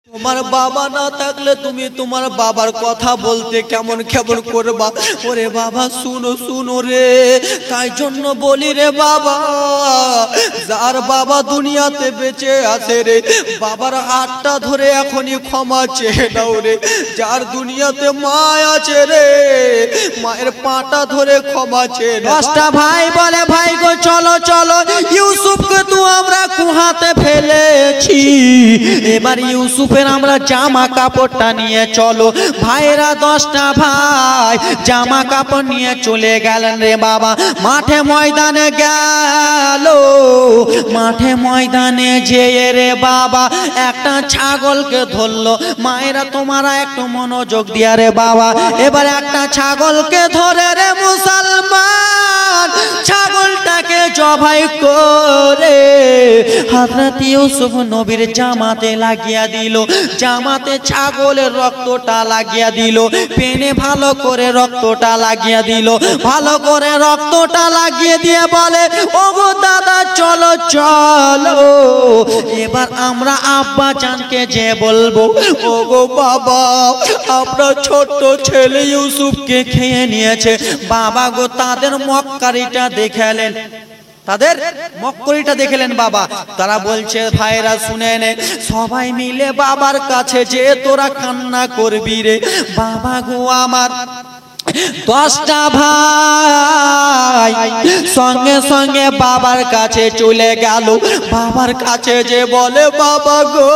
তোমার বাবা না থাকলে তুমি তোমার বাবার কথা বলতে কেমন কেমন করবা। ওরে বাবা শুনো শুনো রে, তাই জন্য বলি রে বাবা, যার বাবা দুনিয়াতে বেঁচে আছে রে, বাবার হাতটা ধরে এখনই ক্ষমা চেয়ে নাও রে। যার দুনিয়াতে মা আছে রে, মায়ের পাটা ধরে ক্ষমা চেয়ে নাও। দশটা ভাই বলে ভাই গো চলো চলো, ইউসুফকে তো আমরা কুহাতে ফেলেছি, এবার ইউসুফের আমরা জামা কাপড়টা নিয়ে চলো। ভাইরা দশটা ভাই জামা কাপড় নিয়ে চলে গেলেন রে বাবা। মাঠে ময়দানে গেল, মাঠে ময়দানে যেয়ে রে বাবা একটা ছাগলকে ধরলো। মায়েরা তোমরা একটু মনোযোগ দিয়া রে বাবা, এবার একটা ছাগলকে ধরে রে মুসলমান ছাগলটাকে জবাই করে হযরত ইউসুফ নবীর জামাতে লাগিয়ে দিল। জামাতে ছাগলের রক্তটা লাগিয়ে দিল, পেনে ভালো করে রক্তটা লাগিয়ে দিল। ভালো করে রক্তটা লাগিয়ে দিয়ে বলে ওগো দাদা চলো চলো, এবার আমরা আব্বা জানকে যে বলবো ওগো বাবা, আপনার ছোট্ট ছেলে ইউসুফকে খেয়ে নিয়েছে। বাবা গো তাদের মক্কারিটা দেখালেন, তাদের মক্করিটা দেখলেন বাবা। তারা বলছে ভাইরা শুনে নে, সবাই মিলে বাবার কাছে যে তোরা কান্না করবি রে বাবা গো আমার। দশটা ভাই সঙ্গে সঙ্গে বাবার কাছে চলে গেল। বাবার কাছে যে বলে বাবা গো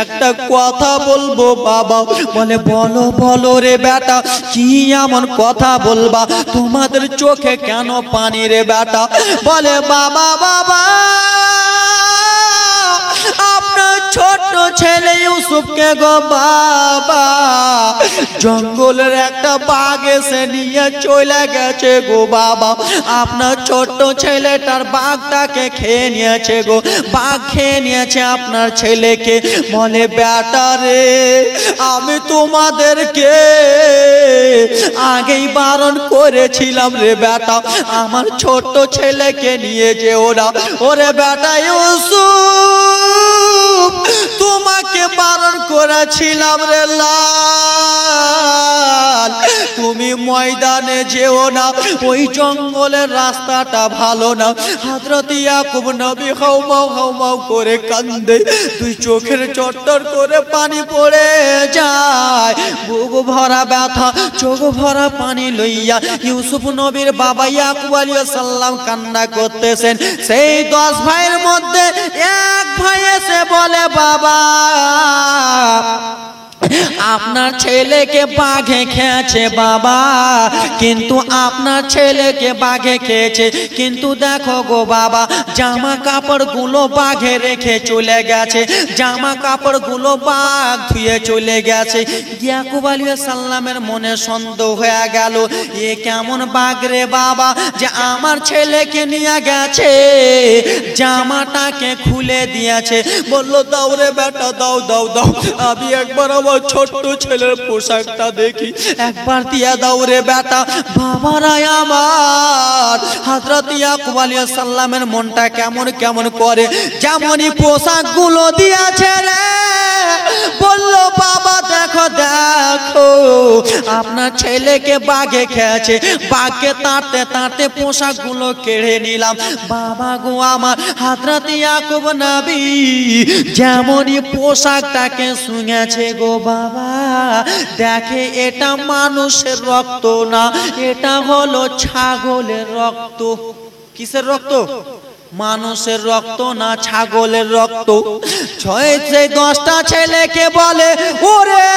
একটা কথা বলবো বাবা। বলে বলো বলো রে বেটা, কি এমন কথা বলবা, তোমাদের চোখে কেন পানি রে বেটা। বলে বাবা বাবা আপনার ছোট্ট ছেলে ইউসুফকে গো বাবা জঙ্গলের একটা বাঘ এসে নিয়ে চলে গেছে গো বাবা। আপনার ছোট্ট ছেলেটার বাঘটাকে খেয়ে নিয়েছে গো, বাঘ খেয়ে নিয়েছে আপনার ছেলেকে। বলে বেটা রে, আমি তোমাদেরকে আগেই বারণ করেছিলাম রে বেটা, আমার ছোট্ট ছেলেকে নিয়ে যে ওরা। ওরে বেটা ইউসুফ, তোমাকে বারণ করেছিলাম রে লাল, তুমি ময়দানে যেও না, ওই জঙ্গলের রাস্তাটা ভালো না। হযরত ইয়াকুব নবী হাউমাউ হাউমাউ করে কান্দে, দুই চোখের চট্টর করে পানি পড়ে যায়, বুক ভরা ব্যথা, চোখ ভরা পানি লইয়া ইউসুফ নবীর বাবা ইয়াকুব আলাইহিস সালাম কান্না করতেছেন। সেই 10 ভাইয়ের মধ্যে এক ভাই এসে বলে বাবা আপনার ছেলেকে বাঘে খেয়েছে বাবা, কিন্তু আপনার ছেলেকে বাঘে খেয়েছে, কিন্তু দেখো গো বাবা জামা কাপড় গুলো বাঘে রেখে চলে গেছে, জামা কাপড় গুলো বাঘ ধুয়ে চলে গেছে। ইয়াকুব আলাইহিস সালামের মনে সন্দেহ হয়ে গেল, এ কেমন বাঘ রে বাবা যে আমার ছেলেকে নিয়ে গেছে, জামাটাকে খুলে দিয়েছে। বললো দাও রে বেটা দাও দাও দাও, আমি একবার আমার ছোট্ট ছেলের পোশাকটা দেখি, একবার দিয়া দাও রে বেটা। বাবারা আমার, হযরত ইয়াকুব আলাইহিস সালামের মনটা কেমন কেমন করে, যেমনই পোশাক গুলো দিয়েছে রে, বলল বাবা দেখো দেখো আপনার ছেলেকে বাঘে খেয়েছে, বাঘকে তাড়তে তাড়তে পোশাক গুলো কেড়ে নিলাম। বাবা গো আমার, হযরত ইয়াকুব নবী যেমনই পোশাকটাকে শুনেছে গো বাবা, দেখে এটা মানুষের রক্ত না, এটা হলো ছাগলের রক্ত। কিসের রক্ত? মানুষের রক্ত না, ছাগলের রক্ত। ছয় 10টা ছেলেকে বলে ওরে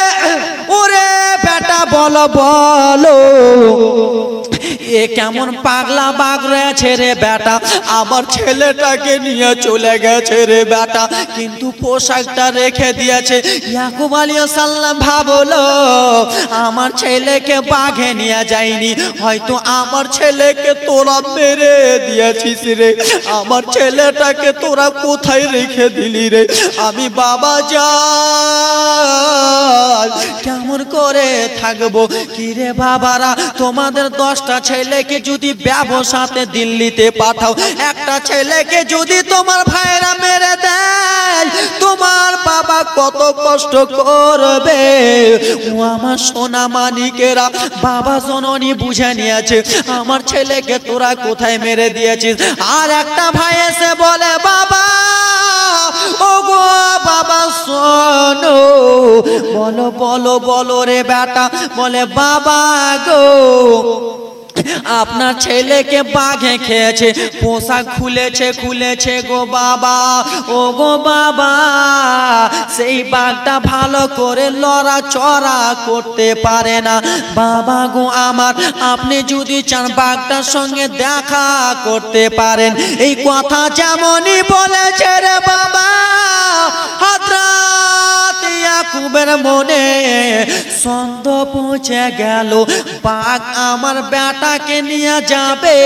ওরে বেটা বলো বলো, এ কেমন পাগলা বাঘ রয়েছে রে বেটা, আমার ছেলেটাকে নিয়ে চলে গেছে রে বেটা, কিন্তু পোশাকটা রেখে দিয়েছে। ইয়াকুব আলাইহিস সালাম ভাবলো আমার ছেলেকে বাঘে নিয়ে যায়নি, হয়তো আমার ছেলেকে তোরা মেরে দিয়েছিস রে, আমার ছেলেটাকে তোরা কোথায় রেখে দিলি রে। আমি বাবা যান কেমন করে থাকবো, কি রে বাবারা তোমাদের 10টা ছেলেকে যদি ব্যবসাতে দিল্লিতে পাঠাও, একটা ছেলেকে যদি তোমার ভাইরা মেরে দেয়, তোমার বাবা কত কষ্ট করবে। ও আমার সোনা মানিকেরা, বাবা জননী বুঝে নিয়েছে আমার ছেলেকে তোরা কোথায় মেরে দিয়েছিস। আর একটা ভাই এসে বলে বাবা, ও গো বাবা শোনো, বলো বলো বলো রে বেটা। বলে বাবা গো, আপনার ছেলেকে বাঘে খেয়েছে, পোশাক খুলেছে গো বাবা। ও গো বাবা, সেই বাঘটা ভালো করে লড়াচড়া করতে পারে না। বাবা গো আমার, আপনি যদি চান বাঘটার সঙ্গে দেখা করতে পারেন। এই কথা যেমনই বলেছে রে বাবা, হযরত ইয়াকুবের মনে সন্দেহ পৌঁছে গেল, বাঘ আমার বেটাকে নিয়ে যাবে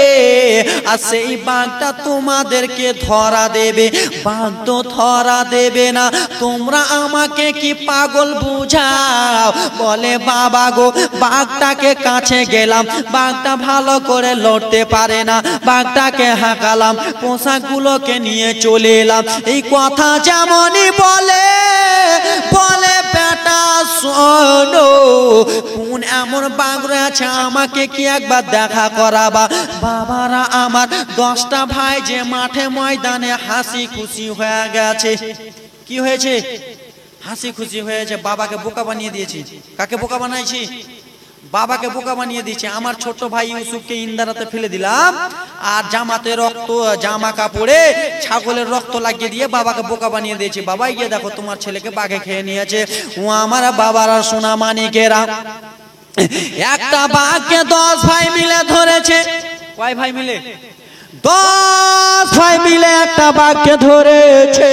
আর সেই বাঘটা তোমাদেরকে ধরা দেবে। বাঘ তো ধরা দেবে না, তোমরা আমাকে কি পাগল বুঝাও। বলে বাবা গো, বাঘটাকে কাছে গেলাম, বাঘটা ভালো করে লড়তে পারে না, বাঘটাকে হাঁকালাম, পোশাকগুলোকে নিয়ে চলে এলাম। এই কথা যেমনই বলে বেটা শোনো, কোন এমন বাঘ রয়েছে আমাকে কি একবার দেখা করাবা। বাবারা আমার, 10টা ভাই যে মাঠে ময়দানে হাসি খুশি হয়ে গেছে। কি হয়েছে? হাসি খুশি হয়েছে। বাবাকে বোকা বানিয়ে দিয়েছি। কাকে বোকা বানাইছি? বাবাকে বোকা বানিয়ে দিয়েছে। আমার ছোট ভাই ইউসুফকে ইন্দারাতে ফেলে দিলাম, আর জামাতে রক্ত, জামা কাপড়ে ছাগলের রক্ত লাগিয়ে দিয়ে বাবাকে বোকা বানিয়ে দিয়েছি। বাবাই গিয়ে দেখো তোমার ছেলেকে বাঘে খেয়ে নিয়েছে। ও আমার বাবারা সোনা মানিকেরা, একটা বাঘকে 10 ভাই মিলে ধরেছে। কয় ভাই মিলে? 10 ভাই মিলে একটা বাঘকে ধরেছে।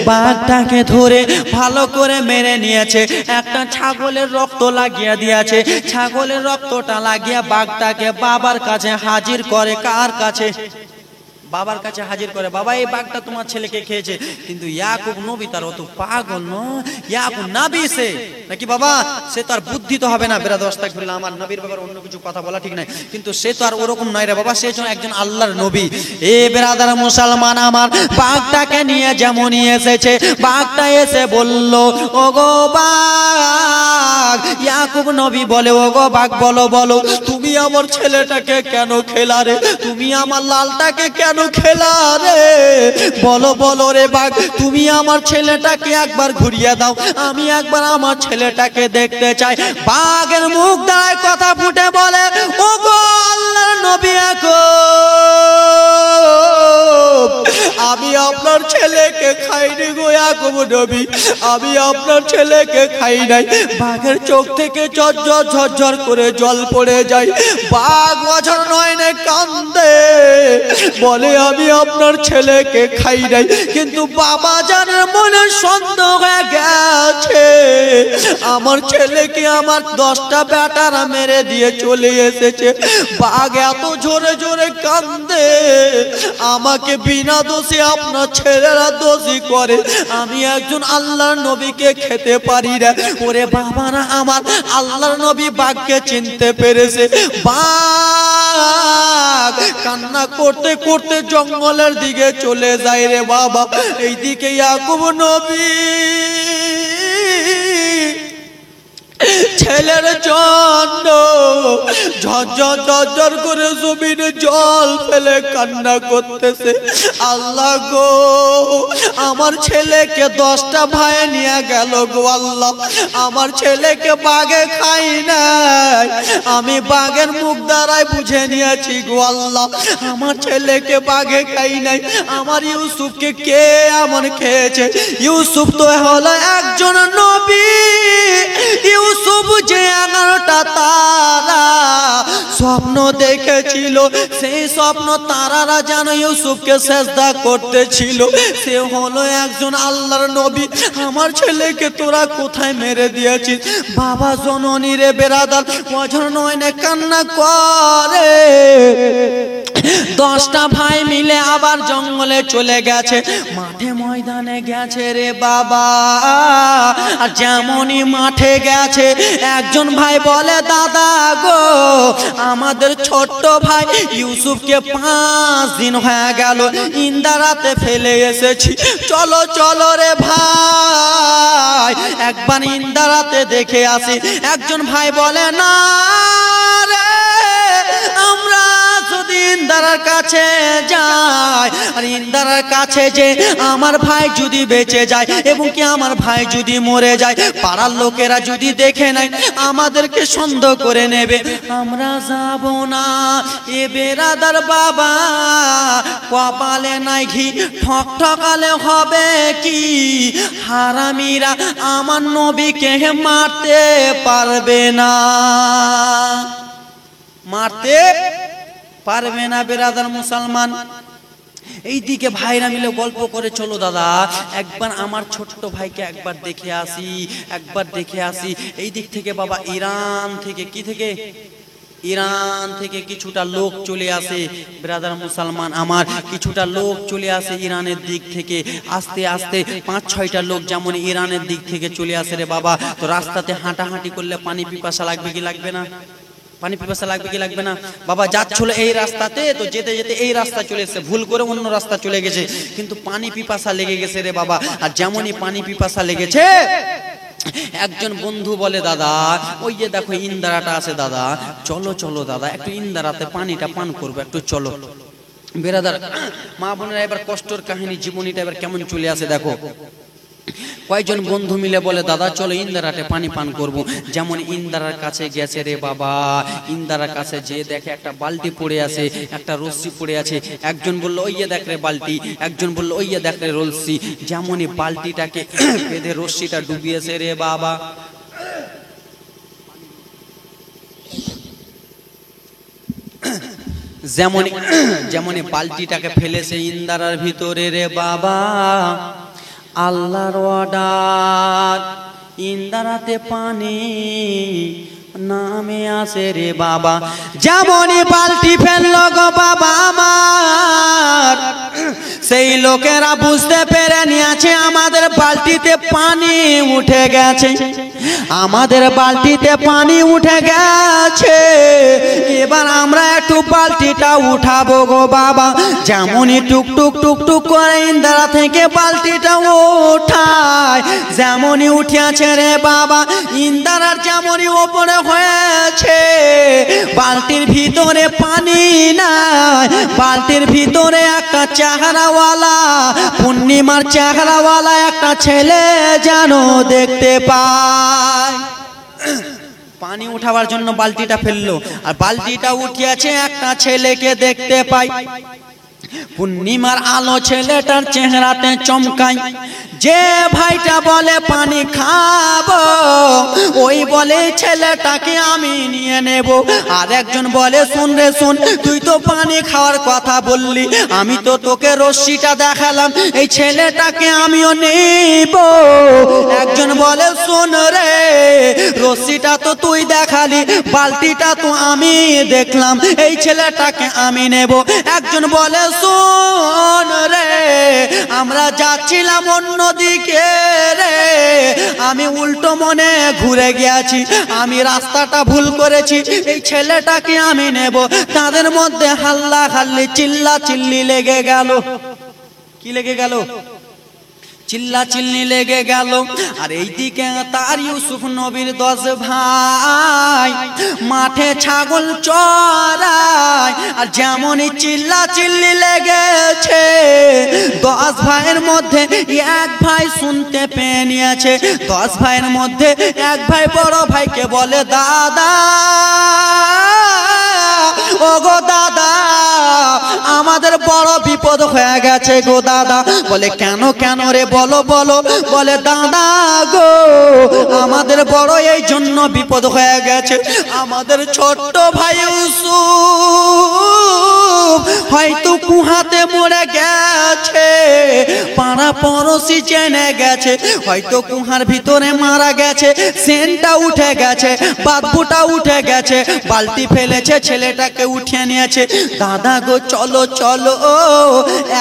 বাঘটাকে ধরে ভালো করে মেরে নিয়েছে। একটা ছাগলের রক্ত লাগিয়ে দিয়েছে। ছাগলের রক্তটা লাগিয়ে বাঘটাকে বাবার কাছে হাজির করে। কার কাছে? বাবার কাছে হাজির করে। বাবা, এই বাঘটা তোমার ছেলেকে খেয়েছে। কিন্তু ইয়াকুব নবী তার অত পাগল নয়। ইয়াকুব নবী সে নাকি বাবা, সে তার বুদ্ধি তো হবে না। বেরাদ আস্তাগফিরুল্লাহ, আমার নবীর ব্যাপারে অন্য কিছু কথা বলা ঠিক নাই, কিন্তু সে তো আর ওরকম নয় রে বাবা, সে একজন আল্লাহর নবী। এ বেরাদার মুসলমান আমার, বাঘটাকে নিয়ে যেমনই এসেছে, বাঘটা এসে বলল, ও গো বাঘ। ইয়াকুব নবী বলে, ও গো বাঘ, বলো বলো, তুমি আমার ছেলেটাকে কেন খেলা রে? তুমি আমার লালটাকে কেন খেলা রে? বলো বলো রে বাঘ, তুমি আমার ছেলেটাকে একবার ঘুরিয়ে দাও, আমি একবার আমার ছেলেটাকে দেখতে চাই। বাঘের মুখ দ্বারায় কথা ফুটে বলে, ও গো আল্লাহর নবী ইয়াকুব, আমি আপনার ছেলেকে খাইনি গো ইয়াকুব নবী, আমি আপনার ছেলেকে খাই নাই। বাঘের চোখ থেকে ঝরঝর ঝরঝর করে জল পড়ে যায়। বাঘ অঝর নয়নে কান্দে, বলে আমি আপনার ছেলেকে খাই নাই। কিন্তু বাবা জানের মনে সন্দেহ হয়ে গেছে, আমার ছেলেকে আমার 10টা বেটারা মেরে দিয়ে চলে এসেছে। বাঘ এত জোরে জোরে কান্দে, আমাকে বিনা দোষে আপনার ছেলেরা দোষী করে, আমি একজন আল্লাহর নবীকে খেতে পারি না। ওরে বাবারা আমার, আল্লাহর নবী বাঘকে চিনতে পেরেছে। বাঘ কান্না করতে করতে জঙ্গলের দিকে চলে যায় রে বাবা। এইদিকে ইয়াকুব নবী ছেলের জন্য ঝরঝর ঝরঝর করে জমিনে জল ফেলে কান্না করতেছে। আল্লাহ গো, আমার ছেলেকে 10টা ভাই নিয়ে গেল গো আল্লাহ, আমার ছেলেকে বাঘে খাই নাই, আমি বাঘের মুখ দ্বারাই বুঝে নিয়েছি গো আল্লাহ, আমার ছেলেকে বাঘে খাই নাই। আমার ইউসুফকে কে এমন খেয়েছে? ইউসুফ তো হলো একজন নবী। ইউসুফ যে 11টা তারা স্বপ্ন দেখেছিল, সেই স্বপ্ন তারারা যেন ইউসুফকে সেজদা করতেছিল। সে হলো একজন আল্লাহর নবী। আমার ছেলেকে তোরা কোথায় মেরে দিয়েছিস? বাবা জননী রে বেরাদার অঝর নয়নে কান্না করে। 10টা ভাই মিলে আবার জঙ্গলে চলে গেছে, মাঠে ময়দানে গেছে রে বাবা। আর যেমনই মাঠে গেছে, একজন ভাই বলে, দাদা গো, আমাদের ছোট্ট ভাই ইউসুফকে 5 দিন হয়ে গেল ইন্দারাতে ফেলে এসেছি, চলো চলো রে ভাই, একবার ইন্দারাতে দেখে আসি। একজন ভাই বলে না রে, আমরা যদি ইন্দারার কাছে যাই, আর ইন্দারার কাছে যে আমার ভাই যদি বেঁচে যায় এবং কি আমার ভাই যদি মরে যায়, পাড়ার লোকেরা যদি দেখে নেয় আমাদেরকে সন্দেহ করে নেবে, আমরা যাব না। এ বেরাদার বাবা, কপালে নাই ঘি, ঠক ঠকালে হবে কি? হারামিরা আমার নবীকে মারতে পারবে না, মারতে পারবে না বেরাদার মুসলমান। এইদিকে ভাইরা মিলে গল্প করে, চলো দাদা একবার আমার ছোট্ট ভাইকে একবার দেখে আসি, একবার দেখে আসি। এই দিক থেকে বাবা ইরান থেকে, কি থেকে, ইরান থেকে কিছুটা লোক চলে আসে ব্রাদার মুসলমান আমার, কিছুটা লোক চলে আসে ইরানের দিক থেকে। আস্তে আস্তে 5-6টা লোক যেমন ইরানের দিক থেকে চলে আসে রে বাবা। তো রাস্তাতে হাঁটাহাঁটি করলে পানি পিপাসা লাগবে কি লাগবে না? পানি পিপাসা লাগবে কি লাগবে না? বাবা যাচ্ছিল এই রাস্তাতে, তো যেতে যেতে এই রাস্তা চলে এসেছে, ভুল করে অন্য রাস্তা চলে গেছে, কিন্তু পানি পিপাসা লেগে গেছে রে বাবা। আর যেমনই পানি পিপাসা লেগেছে, একজন বন্ধু বলে দাদা ওই যে দেখো ইন্দারাটা আছে দাদা, চলো চলো দাদা একটু ইন্দারাতে পানিটা পান করবো, একটু চলো। বেরাদার মা বোনেরা, এবার কষ্টের কাহিনী জীবনীটা এবার কেমন চলে আসে দেখো। কয়েকজন বন্ধু মিলে বলে দাদা চলো ইন্দারাতে পানি পান করব। যেমন ইন্দারার কাছে গেছে রে বাবা, ইন্দারার কাছে যে দেখে একটা বালতি পড়ে আছে, একটা রশ্মি পড়ে আছে। একজন বললো ওই দেখ রে বালতি, একজন বললো ওই দেখ রে রশ্মি। যেমনই বালতিটাকে বেঁধে রশ্মিটা ডুবিয়েছে রে বাবা, যেমনই বালতিটাকে ফেলেছে ইন্দারার ভিতরে রে বাবা, আল্লাহর অর্ডার, ইন্দারাতে পানি নামে আসে রে বাবা। যেমনই বালতি ফেললো গো বাবা আমার, সেই লোকেরা বুঝতে পেরে নিয়েছে আমাদের বালতিতে পানি উঠে গেছে, আমাদের বালতিতে পানি উঠে গেছে। এবার আমরা একটু বালতিটা উঠাবো গো বাবা। যেমনই টুকটুক টুকটুক করে ইন্দারা থেকে বালতিটা ওঠায়, যেমনই উঠিয়াছে রে বাবা, ইন্দারার যেমনই ওপরে হয়েছে, বালতির ভিতরে পানি নাই, বালতির ভিতরে একটা চেহারাওয়ালা, পূর্ণিমার চেহারাওয়ালা একটা ছেলে যেন দেখতে পায়। পানি উঠাবার জন্য বালতিটা ফেললো, আর বালতিটা উঠিয়াছে, একটা ছেলেকে দেখতে পাই। পূর্ণিমার আলো ছেলেটার চেহারাতে চমকাই। যে ভাইটা বলে পানি খাবো, ওই বলে ছেলেটাকে আমি নিয়ে নেব। আর একজন বলে শুন রে শুন, তুই তো পানি খাওয়ার কথা বললি, আমি তো তোকে রশ্মিটা দেখালাম, এই ছেলেটাকে আমিও নেব। একজন বলে শোন রে, রশ্মিটা তো তুই দেখালি, বালতিটা তো আমি দেখলাম, এই ছেলেটাকে আমি নেব। একজন বলে শোন রে, আমরা যাচ্ছিলাম অন্য দিকে রে, আমি উল্টো মনে ঘুরে গিয়েছি, আমি রাস্তাটা ভুল করেছি, এই ছেলেটাকে আমি নেব। তাদের মধ্যে হাল্লা হাল্লি, চিল্লা চিল্লি লেগে গেল। কি লেগে গেল? চিল্লা চিল্লি লেগে গেল। আর এইদিকে তার ইউসুফ নবীর 10 ভাই মাঠে ছাগল চড়ায়, আর যেমনই চিল্লা চিল্লি লেগেছে, 10 ভাইয়ের মধ্যে এক ভাই শুনতে পেয়ে নিয়েছে। 10 ভাইয়ের মধ্যে এক ভাই বড় ভাইকে বলে দাদা, ও গো দাদা, আমাদের বড় বিপদ হয়ে গেছে গো দাদা। বলে কেন কেন রে, বলো বলো। বলে দাদা গো, আমাদের বড় এই জন্য বিপদ হয়ে গেছে, আমাদের ছোট্ট ভাই ইউসুফ হয়তো কুহাতে মরে গেছে, পাড়া পড়শি জেনে গেছে, হয়তো কুহার ভিতরে মারা গেছে, সেনটা উঠে গেছে, বাবুটা উঠে গেছে, বালতি ফেলেছে, ছেলেটাকে উঠিয়ে নিয়েছে। দাদা গো চলো চলো,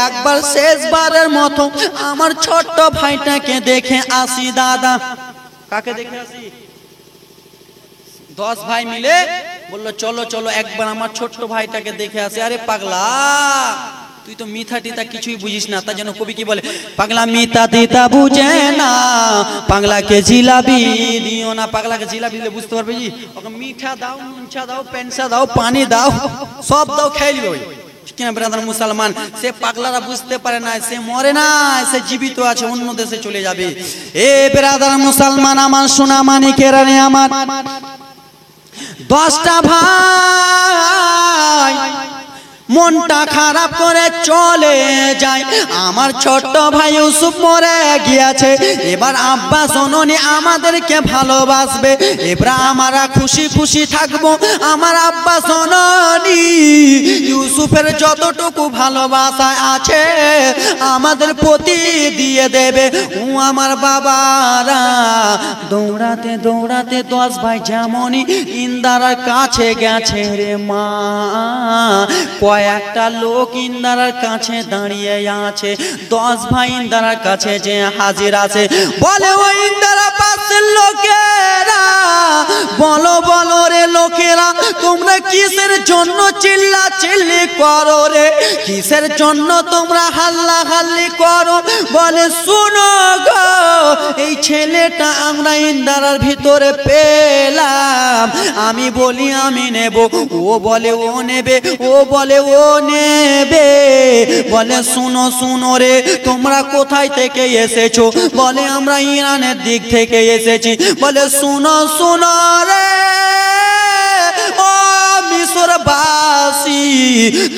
একবার শেষবারের মতো আমার ছোট্ট ভাইটাকে দেখে আসি দাদা। কাকে দেখে আসি? 10 ভাই মিলে বললো চলো চলো একবার আমার ছোট্ট ভাইটাকে দেখে আসি। আরে পাগলা, তুই তো মিথা টিতা কিছুই বুঝিস না, তার জন্য কবি কি বলে, পাগলা মিথা টিতা বুঝে না, পাগলাকে জিলাপি দিও না। পাগলাকে জিলাপি দিলে বুঝতে পারবে জি, ওকে মিঠা দাও, মুঞ্চা দাও, পেনসা দাও, পানি দাও, সব দাও, খেয়ে নিবে ওই। কিনা ব্রাদার মুসলমান, সে পাগলারা বুঝতে পারে না, সে মরে না, সে জীবিত আছে, অন্য দেশে চলে যাবে। এ ব্রাদার মুসলমান আমার সোনা মানিকেরা রে আমার, 10টা ভাই মনটা খারাপ করে চলে যায়, আমার ছোট্ট ভাই ইউসুফ মরে গিয়েছে, এবার আব্বা জননী আমাদেরকে ভালোবাসবে, এবার আমরা খুশি খুশি থাকবো, আমার আব্বা জননী ইউসুফের যতটুকু ভালোবাসা আছে আমাদের প্রতি দিয়ে দেবে। ও আমার বাবারা দৌড়াতে দৌড়াতে 10 ভাই যেমনই ইন্দারার কাছে গেছে রে মা, কয়েকটা লোক ইন্দারার কাছে দাঁড়িয়ে আছে, 10 ভাই ইন্দারার কাছে যে হাজির আছে, বলে ও ইন্দারা পাশের লোকেরা, বলো বলো রে লোকেরা, তোমরা কিসের জন্য চিল্লা চিল্লি করো রে, কিসের জন্য তোমরা হাল্লা হাল্লি করো? বলে শুনো গো, এই ছেলেটা আমরা ইন্দারার ভিতরে পেলাম, আমি বলি আমি নেব, ও বলে ও নেবে, ও বলে ও নেবে। বলে শুনো শুনো রে, তোমরা কোথায় থেকে এসেছো? বলে আমরা ইরানের দিক থেকে এসেছি। বলে শুনো শুনো রে ও মিশরবাসী,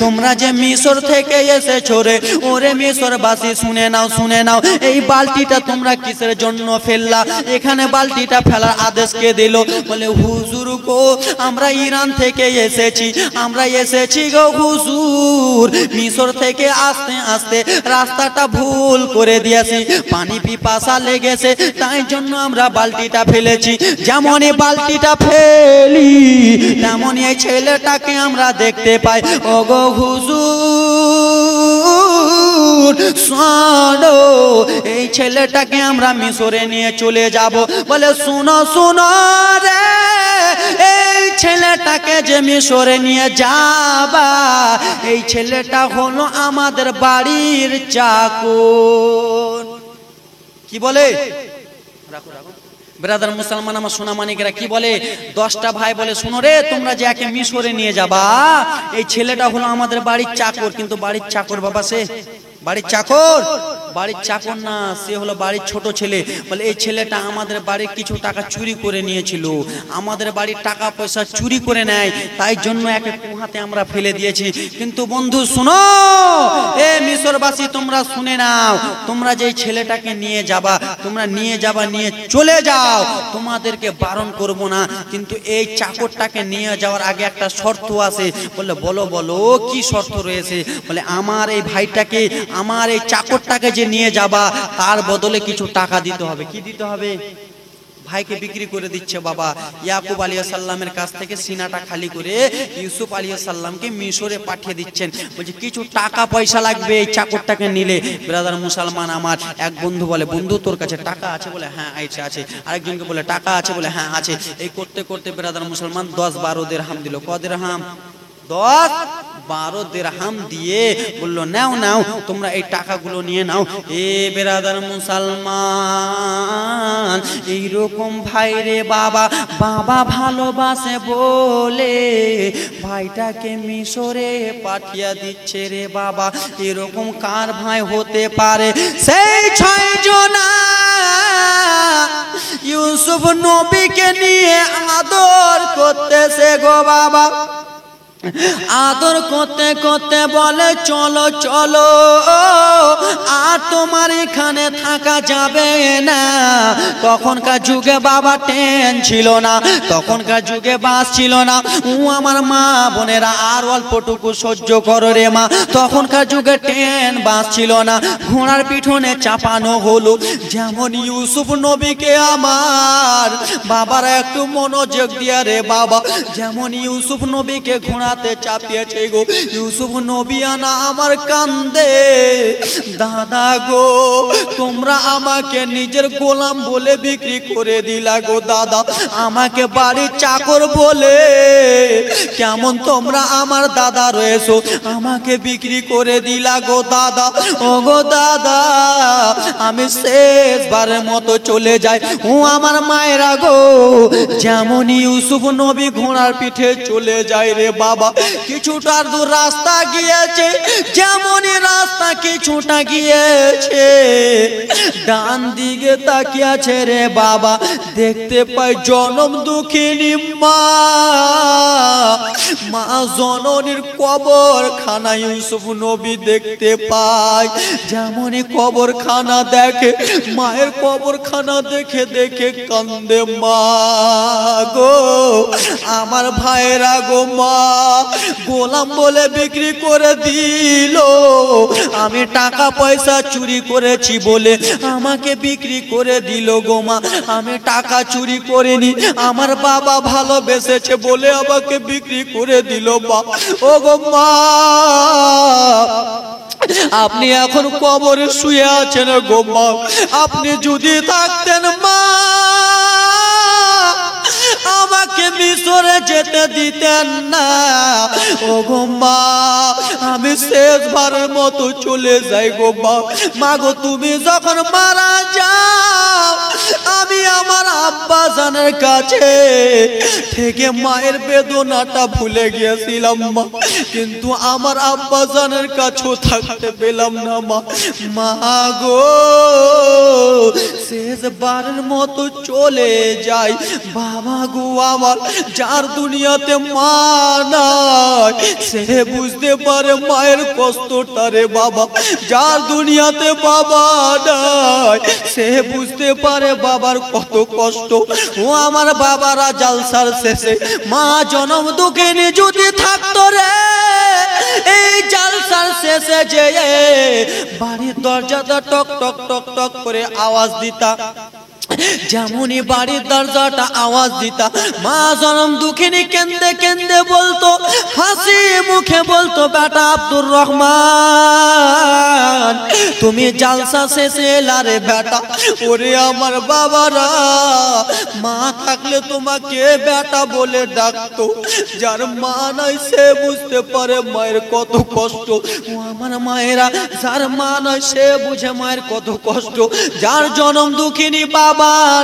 তোমরা যে মিশর থেকে এসেছো রে, ওরে মিশরবাসী শুনে নাও শুনে নাও, এই বালতিটা তোমরা কিসের জন্য ফেললা? এখানে বালতিটা ফেলার আদেশ কে দিল? বলে হুজুর গো, আমরা ইরান থেকে এসেছি, আমরা এসেছি গো হুজুর, মিশর থেকে আসতে আসতে রাস্তাটা ভুল করে দিয়েছি, পানি পিপাসা লেগেছে, তাই জন্য আমরা বালতিটা ফেলেছি। যেমনই বালতিটা ফেলি তেমনই এই ছেলেটাকে আমরা দেখতে পাই। ও গো হুজুর শোনো, এই ছেলেটাকে আমরা মিশরে নিয়ে চলে যাব। বলে শুনো শুনো রে, এই ছেলেটাকে যে মিশরে নিয়ে যাবা, এই ছেলেটা হলো আমাদের বাড়ির চাকর। কি বলে? রাখো রাখো ব্রাদার মুসলমান আমার সোনা মানিকেরা, কি বলে? 10টা ভাই বলে শুনো রে, তোমরা যে একে মিশরে নিয়ে যাবা, এই ছেলেটা হলো আমাদের বাড়ির চাকর। কিন্তু বাড়ির চাকর বাবা, সে বাড়ির চাকর, বাড়ির চাকর না, সে হলো বাড়ির ছোট ছেলে। বলে এই ছেলেটা আমাদের বাড়ির কিছু টাকা চুরি করে নিয়েছিল, আমাদের বাড়ির টাকা পয়সা চুরি করে নেয়, তাই জন্য একে কুহাতে আমরা ফেলে দিয়েছি। কিন্তু বন্ধু শুনো, এ মিশরবাসী তোমরা শুনে নাও, তোমরা যে ছেলেটাকে নিয়ে যাবা, তোমরা নিয়ে যাবা, নিয়ে চলে যাও, তোমাদেরকে বারণ করব না, কিন্তু এই চাকরটাকে নিয়ে যাওয়ার আগে একটা শর্ত আছে। বলে বলো বলো কি শর্ত রয়েছে? বলে আমার এই ভাইটাকে, আমার এই চাকরটাকে যে নিয়ে যাবা, তার বদলে কিছু টাকা দিতে হবে। কি দিতে হবে? ভাইকে বিক্রি করে দিচ্ছে বাবা। ইয়াকুব আলাইহিস সালামের কাছ থেকে সিনাটা খালি করে ইউসুফ আলাইহিস সালামকে মিশরে পাঠিয়ে দিচ্ছেন। বলছে কিছু টাকা পয়সা লাগবে এই চাকরটাকে নিলে। ব্রাদার মুসলমান আমার এক বন্ধু বলে, বন্ধু তোর কাছে টাকা আছে? বলে হ্যাঁ আছে। আরেকজনকে বলে টাকা আছে? বলে হ্যাঁ আছে। এই করতে করতে ব্রাদার মুসলমান 10-12 দিরহাম দিল। ক দিরহাম? 10-12 দিরহাম দিয়ে বললো নাও নাও, তোমরা এই টাকাগুলো নিয়ে নাও। এ বেরাদার মুসলমান, এইরকম ভাই রে বাবা, বাবা ভালোবাসে বলে ভাইটাকে মিশরে পাঠিয়ে দিচ্ছে রে বাবা। এরকম কার ভাই হতে পারে? সেই 6 জনা ইউসুফ নবীকে নিয়ে আদর করতেছে গো বাবা। আদর করতে করতে বলে চলো চলো, আর তোমার এখানে থাকা যাবে না। তখনকার যুগে বাবা ট্রেন ছিল না, তখনকার যুগে বাস ছিল না। আমার মা বোনেরা আর অল্পটুকু সহ্য করো রে মা, তখনকার যুগে ট্রেন বাস ছিল না, ঘোড়ার পিঠনে চাপানো হলো। যেমন ইউসুফ নবীকে আমার বাবারা একটু মনোযোগ দিয়া রে বাবা, যেমন ইউসুফ নবীকে ঘোড়ার বিছানাতে চাপিয়েছে গো। ইউসুফ নবিয়ানা আমার কান্দে, দাদা গো তোমরা আমাকে নিজের গোলাম বলে বিক্রি করে দিলা গো দাদা, আমাকে বাড়ির চাকর বলে কেমন তোমরা আমার দাদা রয়েছো, আমাকে বিক্রি করে দিলা গো দাদা। ও গো দাদা আমি শেষবারের মতো চলে যাই, ও আমার মায়েরা গো। যেমন ইউসুফ নবী ঘোড়ার পিঠে চলে যায় রে বাবা, কিছুটা দূর রাস্তা গিয়েছে, যেমনই রাস্তা কিছুটা গিয়েছে ডান দিকে তাকিয়ে আছে রে বাবা, দেখতে পাই জনম দুঃখিনী মা, মা জননীর কবরখানা ইউসুফ নবী দেখতে পায়। যেমনই কবরখানা দেখে, মায়ের কবরখানা দেখে দেখে কান্দে, মা গো আমার ভাইরা গো, মা গোলাম বলে বিক্রি করে দিল, আমি টাকা পয়সা চুরি করেছি বলে আমাকে বিক্রি করে দিল গো মা, আমি টাকা চুরি করিনি, আমার বাবা ভালোবেসেছে বলে আমাকে বিক্রি করে দিল মা। ও গো মা আপনি এখন কবরে শুয়ে আছেন গো মা, আপনি যদি থাকতেন মা আমাকে মিশরে যেতে দিতেন না। ও গো মা আমি শেষবারের মতো চলে যাই গো মা। মা গো তুমি যখন মারা যাও আমি আমার আব্বা জানের কাছে থেকে মায়ের বেদনাটা ভুলে গিয়েছিলাম মা, কিন্তু আমার আব্বা জানের কাছেও থাকতে পেলাম না মা। মা গো শেষবারের মতো চলে যাই বাবা গো আমার, যার দুনিয়াতে মা নাই সে বুঝতে পারে মায়ের কষ্টটা রে বাবা, যার দুনিয়াতে বাবা নাই সে বুঝতে পারে বাবার কত কষ্ট। ও আমার বাবারা জালসার শেষে মা জনম দুঃখিনী যদি থাকতো রে, এই জালসার শেষে যে বাড়ির দরজাটা টক টক টক টক করে আওয়াজ দিতা, যেমনই বাড়ির দরজাটা আওয়াজ দিতা মা জনম দুঃখিনী কেন্দে কেন্দে বলতো, হাসি মুখে বলতো, বেটা আব্দুর রহমান তুমি জালসা শেষে এলা রে বেটা। ওরে আমার বাবারা মা থাকলে তোমাকে বেটা বলে ডাকতো, যার মা নাই সে বুঝতে পারে মায়ের কত কষ্ট। ও আমার মায়েরা যার মা নাই সে বুঝে মায়ের কত কষ্ট, যার জনম দুঃখিনী বাবা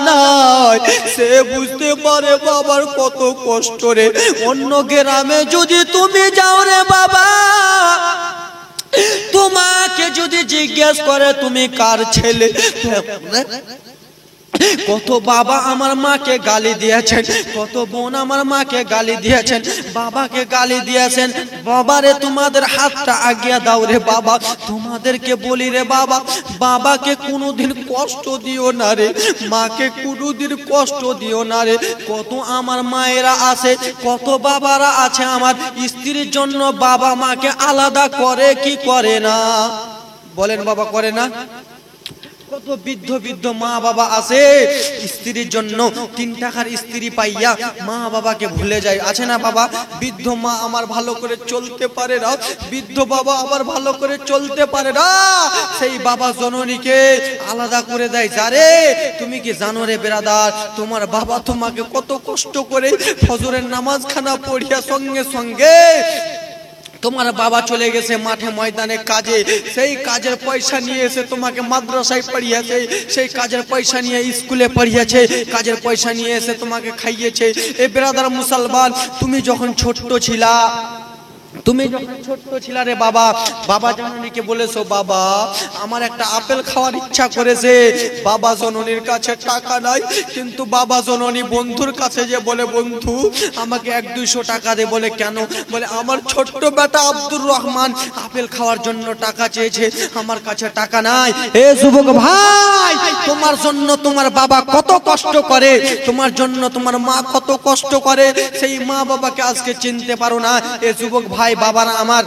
নাই সে বুঝতে পারে বাবার কত কষ্ট রে। অন্য গ্রামে যদি তুমি যাও রে বাবা, তোমাকে যদি জিজ্ঞেস করে তুমি কার ছেলে, কত বাবা আমার মাকে গালি দিয়েছেন, কত বোন আমার মাকে গালি দিয়েছেন, বাবাকে গালি দিয়েছেন, বাবারে তোমাদের হাতটা আগিয়ে দাও রে বাবা। তোমাদেরকে বলি রে বাবা, বাবাকে কোনোদিন কষ্ট দিও না রে, মাকে কোনোদিন কষ্ট দিও না রে। কত আমার মায়েরা আছে, কত বাবারা আছে আমার স্ত্রীর জন্য বাবা মাকে আলাদা করে কি করে না, বলেন বাবা করে না? কত বৃদ্ধ বৃদ্ধ মা বাবা আছে স্ত্রীর জন্য 3 টাকার স্ত্রী পাইয়া মা বাবাকে ভুলে যায়, আছে না বাবা? বৃদ্ধ মা আমার ভালো করে চলতে পারে না, বৃদ্ধ বাবা আমার ভালো করে চলতে পারে না, সেই বাবা জননীকে আলাদা করে দেয়। যারে তুমি কি জানো রে বেরাদার, তোমার বাবা তোমাকে কত কষ্ট করে ফজরের নামাজ খানা পড়িয়া সঙ্গে সঙ্গে তোমার বাবা চলে গেছে মাঠে ময়দানে কাজে, সেই কাজের পয়সা নিয়ে এসে তোমাকে মাদ্রাসায় পড়িয়েছে, সেই কাজের পয়সা নিয়ে স্কুলে পড়িয়েছে, কাজের পয়সা নিয়ে এসে তোমাকে খাইয়েছে। এ ব্রাদার মুসলমান, তুমি যখন ছোট্ট ছিলা, তুমি যখন ছোট্ট ছিলা রে বাবা, বাবা জননীকে বলেছো বাবা আমার একটা আপেল খাওয়ার ইচ্ছা করেছে, বাবা জননীর কাছে টাকা নাই, কিন্তু বাবা জননী বন্ধুর কাছে যে বলে বন্ধু আমাকে 1-200 টাকা দে। বলে কেন? বলে আমার ছোট্ট বেটা আব্দুর রহমান আপেল খাওয়ার জন্য টাকা চেয়েছে, আমার কাছে টাকা নাই। এ যুবক ভাই, তোমার জন্য তোমার বাবা কত কষ্ট করে, তোমার জন্য তোমার মা কত কষ্ট করে, সেই মা বাবাকে আজকে চিনতে পারো না। এ যুবক ভাই বাবারা আমার,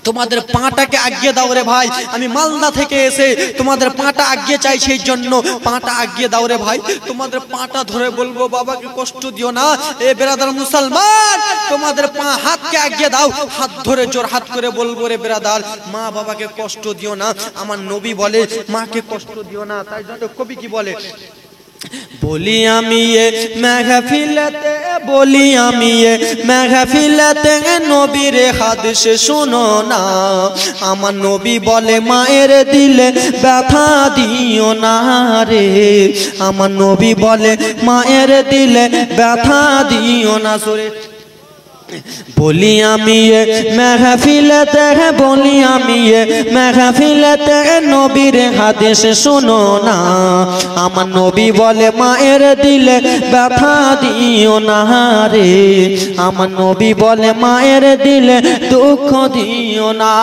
তোমাদের পাটাকে আগিয়ে দাও রে ভাই, আমি মালদা থেকে এসে তোমাদের পাটা আগিয়ে চাইছি, এই জন্য পাটা আগিয়ে দাও রে ভাই। তোমাদের পাটা ধরে বলবো বাবাকে কষ্ট দিও না। এ বেরাদার মুসলমান, তোমাদের পা হাতকে আগিয়ে দাও, হাত ধরে জোর হাত করে বলবো রে বেরাদার, মা বাবাকে কষ্ট দিও না। আমার নবী বলে মাকে কষ্ট দিও না। তাই জন্য কবি কি বলে, বলি আমি এ মেহফিলতে, বলি আমি এ মেহফিলতে নবীর হাদিস শোনো না। আমার নবী বলে মায়ের দিলে ব্যথা দিও না রে। আমার নবী বলে মায়ের দিলে ব্যথা দিও না। সরে বলি আমি এ মেহফিলতে, বলি আমি এ মেহফিলতে নবীর হাদিস শোনো না। আমার নবী বলে মায়ের দিলে ব্যথা দিও না রে। আমার নবী বলে মায়ের দিলে দুঃখ দিও না।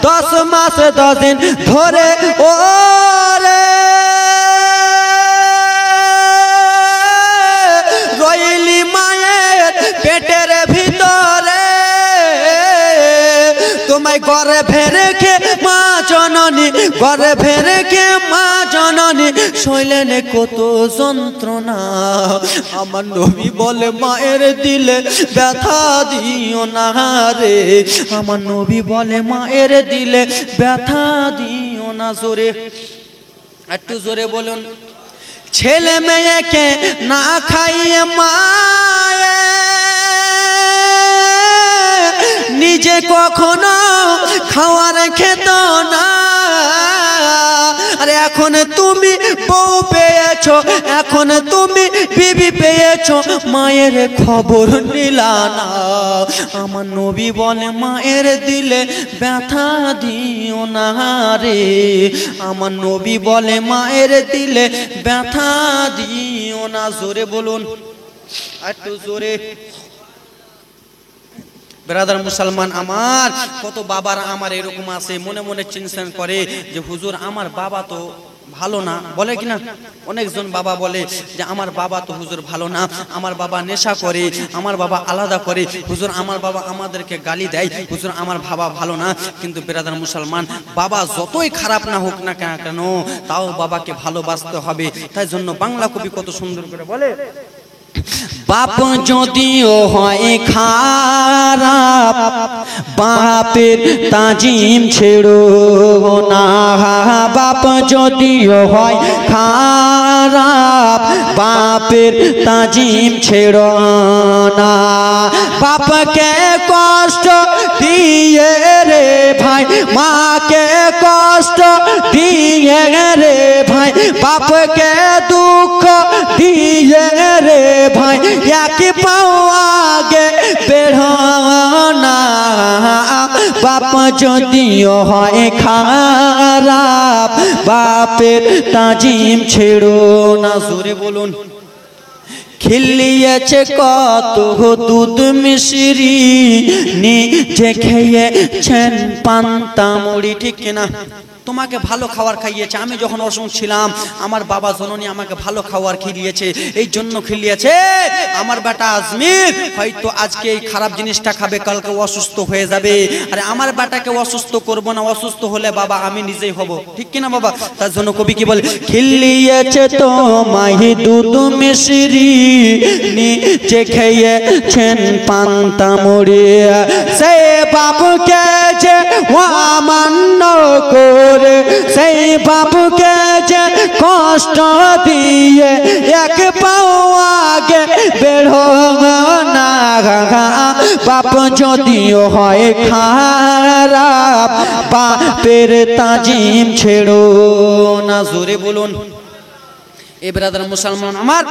10 মাস 10 দিন ধরে ও রে রইলি মায়ের পেটের ভিতরে, তোমায় ঘরে রেখে মা জননী, ঘরে রেখে মা জননী শৈলেন কত যন্ত্রণা। আমার নবী বলে মায়ের দিলে ব্যথা দিও না রে। আমার নবী বলে মায়ের দিলে ব্যথা দিও না। জোরে একটু জোরে বলুন। ছেলে মেয়েকে না খাইয়ে মায়ে নিজে কখনো খাওয়ার খেত না। আরে এখন তুমি বউ পেয়েছো, এখন তুমি বিবি পেয়েছো, মায়ের খবর নিলা না। আমার নবী বলে মায়ের দিলে ব্যথা দিও না রে। আমার নবী বলে মায়ের দিলে ব্যথা দিও না। জোরে বলুন একটু জোরে। ব্রাদার মুসলমান আমার, কত বাবার আমার এরকম আছে মনে মনে চিন্তা করে যে হুজুর আমার বাবা তো ভালো না, বলে কিনা? অনেকজন বাবা বলে যে আমার বাবা তো হুজুর ভালো না, আমার বাবা নেশা করে, আমার বাবা আলাদা করে, হুজুর আমার বাবা আমাদেরকে গালি দেয়, হুজুর আমার বাবা ভালো না। কিন্তু ব্রাদার মুসলমান, বাবা যতই খারাপ না হোক না কেন, তাও বাবাকে ভালোবাসতে হবে। তাই জন্য বাংলা কবি কত সুন্দর করে বলে, বাপ যদিও হয় খারাপ, বাপের তাজিম ছেড়ো না। বাপ যদিও হয় খারাপ, বাপের তাজিম ছেড়ো না। বাপকে কষ্ট দিয়ে রে ভাই, মাকে কষ্ট দিয়ে রে ভাই, বাপকে দুঃখ দিয়ে রে ভাই, একই পাও আগে বেড়ো না। বাপ যদিও হয় খারাপ, বাপের তাজিম ছেড়ো না। জোরে বলুন। খিলিয়েছে কত দুধ মিশ্রি, নিজে খেয়েছেন পান্তা মুড়ি, ঠিক কিনা? তোমাকে ভালো খাবার খাইয়েছে। আমি যখন অসুখ ছিলাম আমার বাবা জননী আমাকে ভালো খাবার খাইয়েছে, এই জন্য খাইয়েছে। আমার বেটা আজমির হয়তো আজকে এই খারাপ জিনিসটা খাবে, কালকে অসুস্থ হয়ে যাবে। আরে আমার বেটাকে অসুস্থ করব না, অসুস্থ হলে বাবা আমি নিজেই হব, ঠিক কিনা বাবা? তার জন্য কবি কি বলে, খিলিয়েছে তোমায় দুধ মিশ্রি, নিজে খেয়েছেন পান্তা মুড়ি, সে বাপকে যে অমান্য করে, সেই বাপকে যে কষ্ট দিয়ে এক পাও আগে বেড়ো না। বাপ যদিও হয় খারাপ, বাপের তাজিম ছেড়ো না। জোরে বলুন। এ ব্রাদার মুসলমান আমার,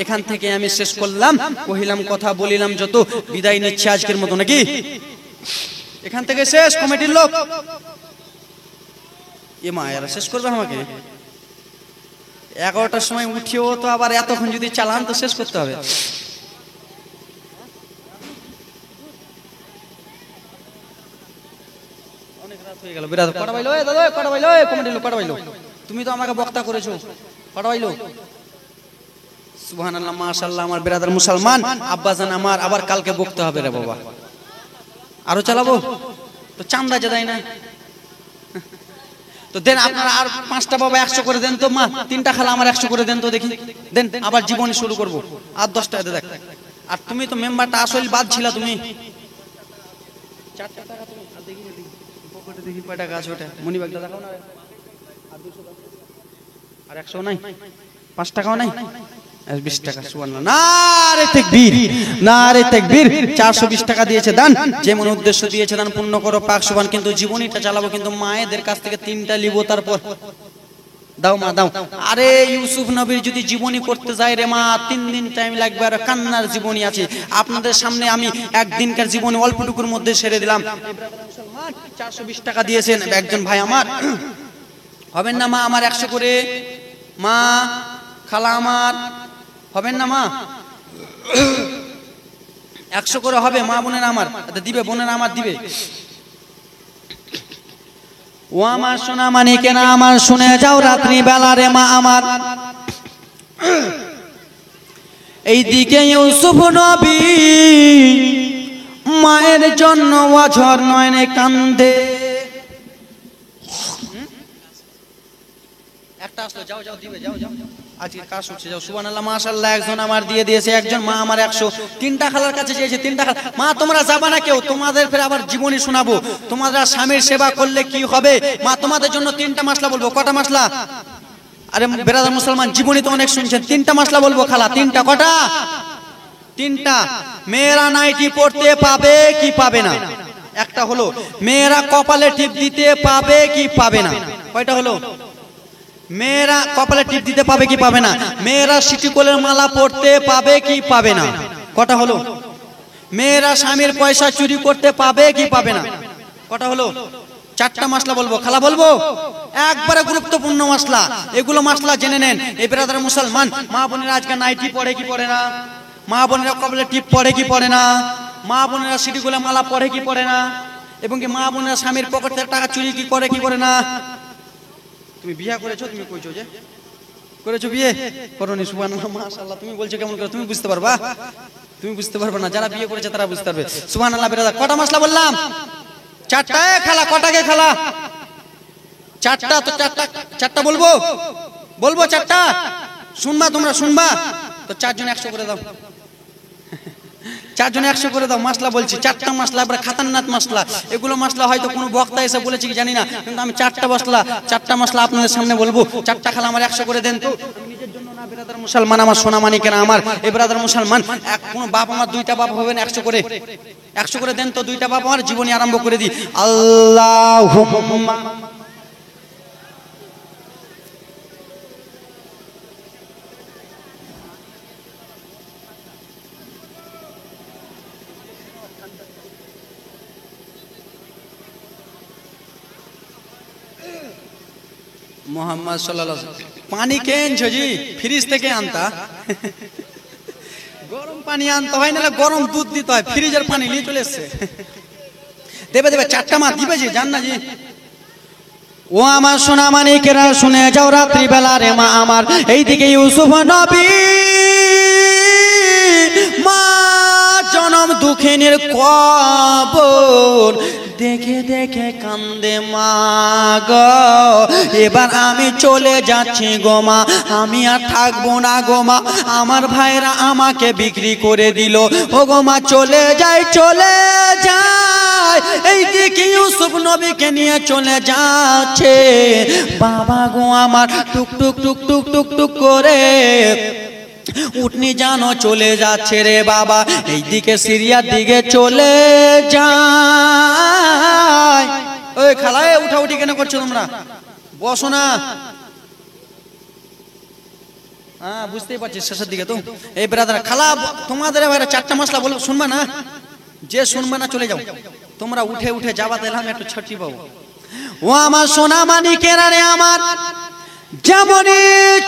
এখান থেকে আমি শেষ করলাম, কহিলাম কথা বলিলাম যত, বিদায় নিচ্ছে আজকের মতো, নাকি? এখান থেকে শেষ। কমিটির লোক এ মায়েরা শেষ করবে আমাকে 11টার সময় উঠিও, তো আবার এতক্ষণ যদি চালান তো শেষ করতে হবে। অনেক রাত হয়ে গেল। বিরাদ কটা বাইলো? দাদা কটা বাইলো? কমিটির লোক কটা বাইলো? তুমি তো আমাকে বক্তা করেছো, কটা বাইলো? সুবহানাল্লাহ, মাশাআল্লাহ। আমার ব্রাদার মুসলমান আব্বাজান আমার, আবার কালকে বকতে হবে রে বাবা। আরো চালাবো? তো চান্দা যে দেয় না। তো দেন আপনারা আর 5টা বাবা 100 করে দেন তো মা, 3টা খালা আমার 100 করে দেন তো দেখি, দেন আবার জীবনী শুরু করব। আর 10 টাকা দেখ। আর তুমি তো মেম্বারটা আসল বাদ ছিল, তুমি 4 টাকা তুমি আর দেখি পকেটে দেখি কয় টাকা আছে ওটা, মনি ব্যাগটা দেখাও না। আর 200 দাও, আর 100 নাই, 5 টাকাও নাই, 20 টাকা। সুবহানাল্লাহ, নারে তাকবীর, নারে তাকবীর। 420 টাকা দিয়েছে দান, যেমন উদ্দেশ্য দিয়েছে দান পূর্ণ করো পাক সুবহান। কিন্তু জীবনীটা চালাবো, কিন্তু মায়েদের কাছ থেকে 3টা লিবো, তারপর দাও মা দাও। আরে ইউসুফ নবীর যদি জীবনী করতে যায় রে মা, 3 দিন টাইম লাগবে। আর কান্নার জীবনী আছে আপনাদের সামনে, আমি একদিনকার জীবনী অল্পটুকুর মধ্যে সেরে দিলাম। 420 টাকা দিয়েছেন একজন ভাই আমার, হবেন না মা আমার 100 করে? মা খালা আমার হবেন না মা? 100 করে হবে মা বোনের আমার দিবে, বোনের আমার দিবে। ও আমার সোনা মানিকেরা আমার, শুনে যাও রাত্রি বেলা রে মা আমার। এইদিকে ইউসুফ নবী মায়ের জন্য অঝর নয়নে কান্দে। একটা আসলো, যাও যাও দিবে, যাও যাও আজকে কাজ হচ্ছে, যাও। সুবহানাল্লাহ, মাশাআল্লাহ, একজন আমার দিয়ে দিয়েছে, একজন মা আমার 100। 3টা খালার কাছে চেয়েছে, 3টা খালা। মা তোমরা যাবা না কেউ, তোমাদের ফের আবার জীবনী শোনাবো। তোমরা স্বামীর সেবা করলে কি হবে মা, তোমাদের জন্য 3টা মাসলা বলবো। কটা মাসলা? আরে বেরাদার মুসলমান, জীবনী তো অনেক শুনছেন, 3টা মাসলা বলবো খালা। 3টা কটা? 3টা। মেয়েরা নাইটি পড়তে পাবে কি পাবে না? একটা হলো। মেয়েরা কপালে টিপ দিতে পাবে কি পাবে না? কয়টা হলো? মেয়েরা কপালে টিপ দিতে পাবে কি পাবে না? মেয়েরা সিটিকোলের মালা পড়তে পাবে কি পাবে না? কটা হলো? মেয়েরা স্বামীর পয়সা চুরি করতে পাবে কি পাবে না? কটা হলো? 4টা মাসলা বলবো খালা, বলবো একবারে গুরুত্বপূর্ণ মাসলা। এগুলো মাসলা জেনে নেন। এই বেরাদার মুসলমান, মা বোনেরা আজকে নাইটি পড়ে কি পড়ে না? মা বোনেরা কপালে টিপ পড়ে কি পড়ে না? মা বোনেরা সিটিকোলের মালা পড়ে কি পড়ে না? এবং কি মা বোনেরা স্বামীর পকেট থেকে টাকা চুরি কি করে কি করে না? তুমি বিয়ে করেছো, তুমি কইছো যে করেছো বিয়ে করনি? সুবহানাল্লাহ, মাশাআল্লাহ। তুমি বলছো কেমন করে? তুমি বুঝতে পারবা? তুমি বুঝতে পারবে না, যারা বিয়ে করেছে তারা বুঝতে পারবে। সুবহানাল্লাহ। বেরাদার, কটা মাসলা বললাম? 4টা। খালা কটাকে খালা? 4টা। তো 4টা বলবো, বলবো 4টা। শুনবা তোমরা, শুনবা তো? 4 জন 100 করে দাও, 4 জন 100 করে দাও। মাসলা বলছি 4টা মাসলা, এবার খাতারনাক মাসলা। এগুলো মাসলা হয়তো কোনো বক্তা এসে বলেছে কি জানি না, কিন্তু আমি 4টা মাসলা আপনাদের সামনে বলবো। 4টা খালা আমার 100 করে দেন তো। আমি নিজের জন্য না, বেরাদার মুসলমান আমার সোনা মানিকেরা আমার, এই বেরাদার মুসলমান, কোনো বাপ আমার 2টা বাপ হবে না, 100 করে 100 করে দেন তো। 2টা বাপ আমার, জীবনী আরম্ভ করে দিই। আল্লাহুম্মা মোহাম্মদ সাল্লাল্লাহু আলাইহি ওয়াসাল্লাম। পানি কে আনছো জি? ফ্রিজ থেকে আনতা? গরম পানি আনতে হয় না, গরম দুধ দিতে হয়। ফ্রিজের পানি নিয়ে চলে এসছে। দেবে দেবে 4টা মা দিবে জি, জান না জি। ও আমার সোনা মানিকেরা, শুনে যাও রাত্রি বেলা রে মা আমার। এইদিকে ইউসুফ নবী মা জনম দুঃখিনীর কবর দেখে দেখে কান্দে মা গো। এবার আমি চলে যাচ্ছি গো মা, আমি আর থাকবো না গো মা। আমার ভাইরা আমাকে বিক্রি করে দিল ও গো মা, চলে যাই চলে যাই। এই দিকে ইউসুফ নবীকে নিয়ে চলে যাচ্ছে বাবা গো আমার, টুক টুক টুক টুক টুক টুক করে উঠনি জানো চলে যাচ্ছে রে বাবা। এইদিকে সিরিয়ার দিকে চলে যায়। ওই খালায় উঠা উঠি কেন করছো তোমরা? বসো না। হ্যাঁ বুঝতেই পারছি শেষের দিকে তো। এই ব্রাদার খালা, তোমাদের ভাইরা 4টা মাসলা বলো, শুনবা না? যে শুনবা না চলে যাও। তোমরা উঠে উঠে যাবা, দিলাম একটু ছটি পাবো। ও আমার সোনা মানিকেরা রে আমার, যেমনই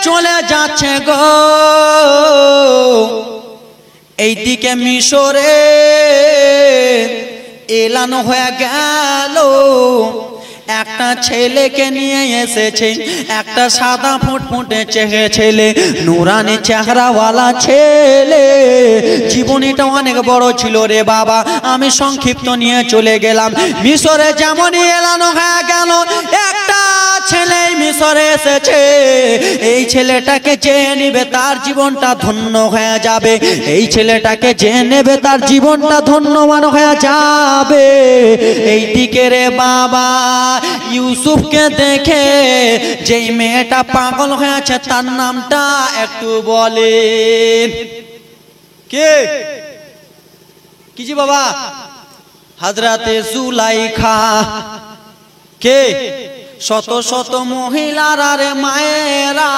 চলে যাচ্ছে গো এইদিকে মিশরে এলানো হয়ে গেল। একটা ছেলেকে নিয়ে এসেছে, একটা সাদা ফুটফুটে ছেলে, নুরানি চেহারাওয়ালা ছেলে। জীবনীটা অনেক বড় ছিল রে বাবা, আমি সংক্ষিপ্ত নিয়ে চলে গেলাম। মিশরে যেমনই এলানো হয়ে গেল, একটা ছেলে মিশরে এসেছে। এই ছেলেটাকে যে নেবে তার জীবনটা ধন্য হয়ে যাবে, এই ছেলেটাকে যে নেবে তার জীবনটা ধন্যবান হয়ে যাবে। এই দিকে রে বাবা ইউসুফকে দেখে যেই মেয়েটা পাগল হয়েছে তার নামটা একটু বলেন। কে? কি জি বাবা? হযরতে জুলাইখা। কে? শত শত মহিলারা রে মায়েরা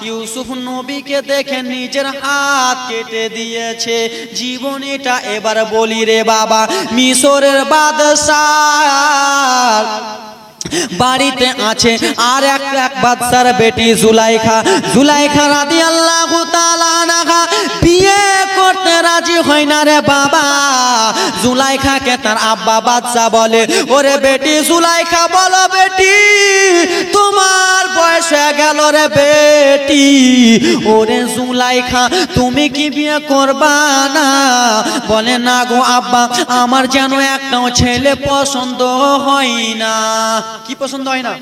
ইউসুফ নবীকে দেখে নিজের হাত কেটে দিয়েছে। জীবনীটা এবার বলি রে বাবা। মিশরের বাদশাহ বাড়িতে আছে আর এক বাদশার বেটি জুলাইখা। জুলাইখা রাদিয়াল্লাহু তাআলা আনহা বিয়ে করতে রাজি হয় না রে বাবা। জুলাইখাকে তার আব্বা বাদশা বলে, ওরে বেটি জুলাইখা, বলো বেটি তোমার বয়স হয়ে গেল রে বেটি। ওরে জুলাইখা তুমি কি বিয়ে করবা না? বলে না গো আব্বা, আমার যেন একটাও ছেলে পছন্দ হয় না। কি পছন্দ হয় না?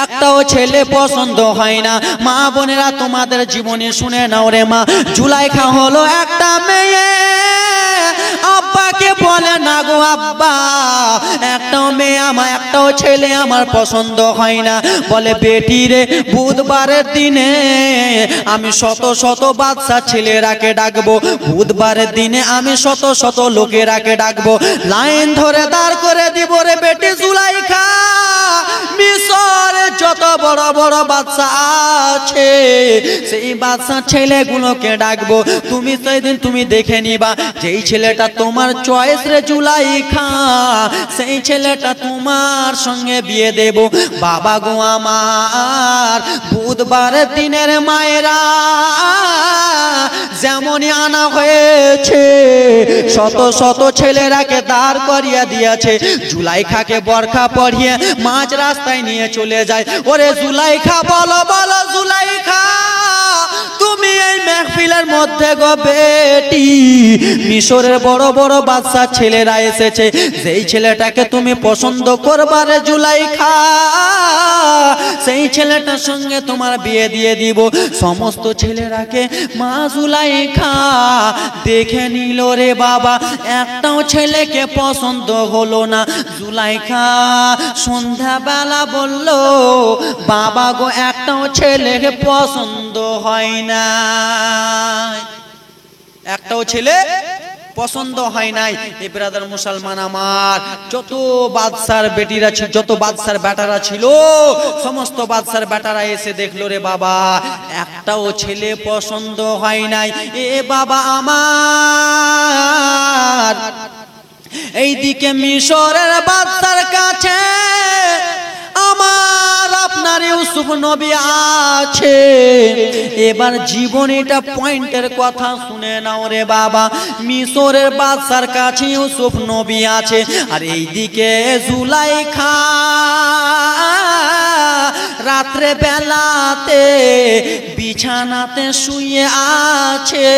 একটাও ছেলে পছন্দ হয় না। মা বোনেরা তোমাদের জীবনে শুনে নাও রে মা, জুলাইখা হলো একটা মেয়ে। আব্বাকে বলে না গো আব্বা, একটাও মেয়ে আমার, একটাও ছেলে আমার পছন্দ হয় না। বলে বেটি রে, বুধবারের দিনে আমি শত শত বাদশা ছেলেরাকে ডাকবো, বুধবারের দিনে আমি শত শত লোকেরাকে ডাকবো, লাইন ধরে দাঁড় করে দিব রে বেটি জুলাইখা। মিশরে যত বড় বড় বাদশা আছে সেই বাদশা ছেলেগুলোকে ডাকবো। তুমি সেদিন তুমি দেখে নিবা যেই ছেলেটা তোমার চয়েস রে জুলাইখা, সেই ছেলেটা তোমার সঙ্গে বিয়ে দেব। বাবা গো আমার, বুধবারের দিনের মায়েরা যেমনই আনা হয়েছে শত শত ছেলেরাকে দাঁড় করিয়ে দিয়েছে। জুলাইখাকে বরখা পরিয়ে মাঝ রাস্তায় নিয়ে চলে যায়। ওরে জুলাইখা, বলো বলো জুলাইখা, তুমি এই মেহফিলের মধ্যে গো বেটি মিশরের বড় বড় বাদশা ছেলেরা এসেছে, যেই ছেলেটাকে তুমি পছন্দ করবা রে জুলাইখা, সেই ছেলেটার সঙ্গে তোমার বিয়ে দিয়ে দিব। সমস্ত ছেলেরাকে মা জুলাইখা দেখে নিল রে বাবা, একটাও ছেলেকে পছন্দ হলো না। জুলাইখা সন্ধ্যাবেলা বলল, বাবা গো একটাও ছেলেকে পছন্দ হয় না, একটাও ছেলে পছন্দ হয় নাই। এই ব্রাদার মুসলমান আমার, যত বাদশার বেটিরা ছিল, যত বাদশার বেটারা ছিল, সমস্ত বাদশার বেটারা এসে দেখলো রে বাবা একটাও ছেলে পছন্দ হয় নাই। এ বাবা আমার, এইদিকে মিশরের বাদশার কাছে আমার আপনার ইউসুফ নবী আছে। এবার জীবনীটা পয়েন্টের কথা শুনে নাও রে বাবা। মিশরের বাদশার কাছে ইউসুফ নবী আছে, আর এইদিকে জুলাইখা রাত্রে বেলাতে বিছানাতে শুয়ে আছে।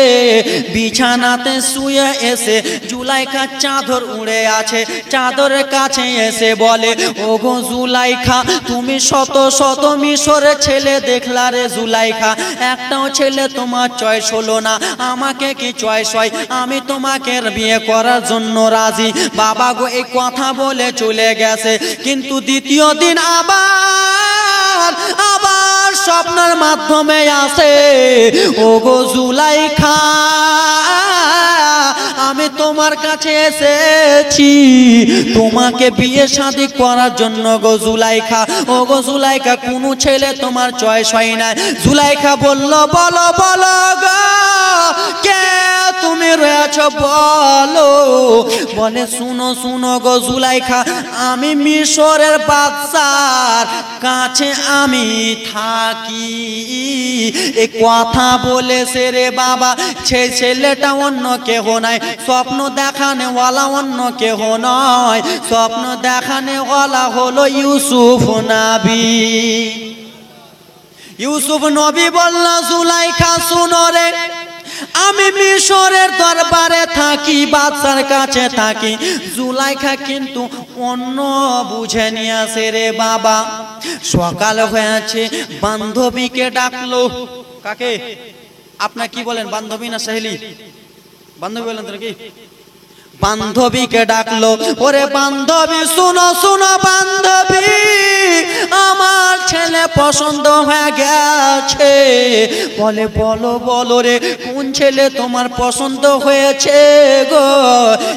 বিছানাতে শুয়ে এসে জুলাইখা চাদর উড়ে আছে, চাদরের কাছে এসে বলে, ওগো জুলাইখা, তুমি শত শত মিশরের ছেলে দেখলা রে জুলাইখা, একটাও ছেলে তোমার চয়েস হলো না, আমাকে কি চয়েস হয়? আমি তোমাকে বিয়ে করার জন্য রাজি। বাবা গো এই কথা বলে চলে গেছে, কিন্তু দ্বিতীয় দিন আবার স্বপ্নের মাধ্যমে আসে, ওগো জুলাইখা, আমি তোমার কাছে এসেছি তোমাকে বিয়ে শাদী করার জন্য গো জুলাইখা। ও গো জুলাইখা, কোনো ছেলে তোমার চয়েস হয় না। জুলাইখা বলল, বলো বলো গো, কে তুমি রয়েছো বলো। বলে শুনো শুনো গো জুলাইখা, আমি মিশরের বাদশার কাছে আমি থাকি। এ কথা বলেছে রে বাবা, সে ছেলেটা অন্য কেহ নাই, স্বপ্ন দেখানেওয়ালা অন্য কেহ নয়, স্বপ্ন দেখানেওয়ালা হলো ইউসুফ নবী। ইউসুফ নবী বলল জুলাইখা শুনো রে, আমি মিশরের দরবারে থাকি, বাদশার কাছে থাকি। জুলাইখা কিন্তু অন্য বুঝে নিয়ে আসে রে বাবা। সকাল হয়েছে, বান্ধবীকে ডাকলো। কাকে? আপনার কি বলেন, বান্ধবী না সহেলি? বান্ধবী বলেন তো কি? বান্ধবীকে ডাকলো। ওরে বান্ধবী শুনো শুনো বান্ধবী, আমার ছেলে পছন্দ হয়ে গেছে। বলে বলো বলো রে, কোন ছেলে তোমার পছন্দ হয়েছে গো?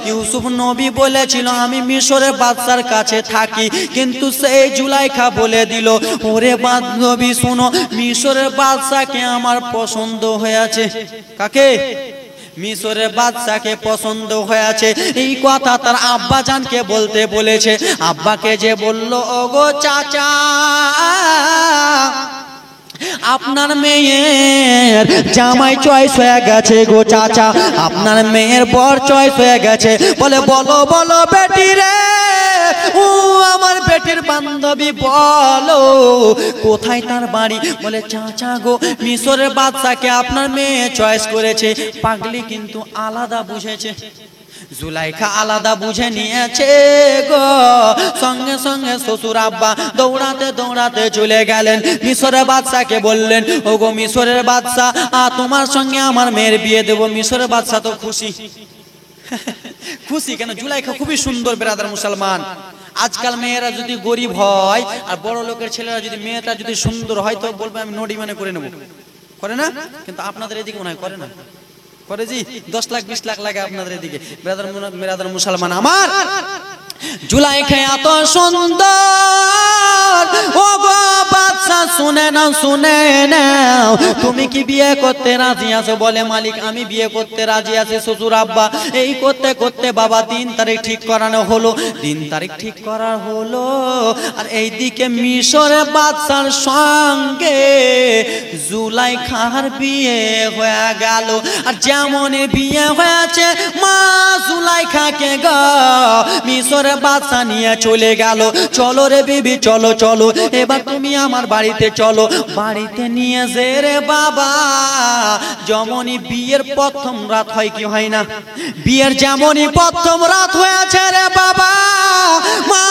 ইউসুফ নবী বলেছিল আমি মিশরের বাদশার কাছে থাকি, কিন্তু সেই জুলাইখা বলে দিল ওরে বান্ধবী শুনো, মিশরের বাদশাকে আমার পছন্দ হয়েছে। কাকে? মিশরের বাদশাকে পছন্দ হয়েছে। এই কথা তার আব্বা জানকে বলতে বলেছে। আব্বাকে যে বলল ওগো চাচা, আপনার মেয়ের জামাই চয়েস হয়ে গেছে গো চাচা, আপনার মেয়ের বর চয়েস হয়ে গেছে। বলে বলো বলো বেটি রে, ও আমার বেটির বান্ধবী বলো কোথায় তার বাড়ি? বলে চাচা গো, মিশরের বাদশাকে আপনার মেয়ে চয়েস করেছে। পাগলি কিন্তু আলাদা বুঝেছে, জুলাইখা আলাদা বুঝে নিয়েছে গো। সঙ্গে সঙ্গে শ্বশুর আব্বা দৌড়াতে দৌড়াতে চলে গেলেন, মিশরের বাদশাকে বললেন ওগো মিশরের বাদশা, তোমার সঙ্গে আমার মেয়ের বিয়ে দেবো। মিশরের বাদশা তো খুশি। খুশি কেন? জুলাইখা খুবই সুন্দর বেরাদার মুসলমান। আজকাল মেয়েরা যদি গরিব হয় আর বড় লোকের ছেলেরা যদি মেয়েটা যদি সুন্দর হয় তো বলবে আমি নডি মানে করে নেবো, করে না? কিন্তু আপনাদের এদিকে মনে হয় করে না, করে জি 10 লাখ 20 লাখ লাগে আপনাদের এদিকে। বেরাদার মুসলমান আমার, জুলাইখা এত সুন্দর ও গো বাদশা, শুনে নাও শুনে নাও, তুমি কি বিয়ে করতে রাজি আছো? বলে মালিক আমি বিয়ে করতে রাজি আছি। শ্বশুর আব্বা এই করতে করতে বাবা 3 তারিখ ঠিক করানো হলো, 3 তারিখ ঠিক করা হলো। আর এইদিকে মিশরের বাদশার সঙ্গে জুলাইখার বিয়ে হয়ে গেল। আর যেমনই বিয়ে হয়েছে মা জুলাইখাকে গো মিশরের বাদশা নিয়ে চলে গেল। চলো রে বিবি চলো চলো, এবার তুমি আমার বাড়িতে চলো। বাড়িতে নিয়ে যে রে বাবা, যেমনই বিয়ের প্রথম রাত হয় কি হয় না, বিয়ের যেমনই প্রথম রাত হয়েছে রে বাবা, মা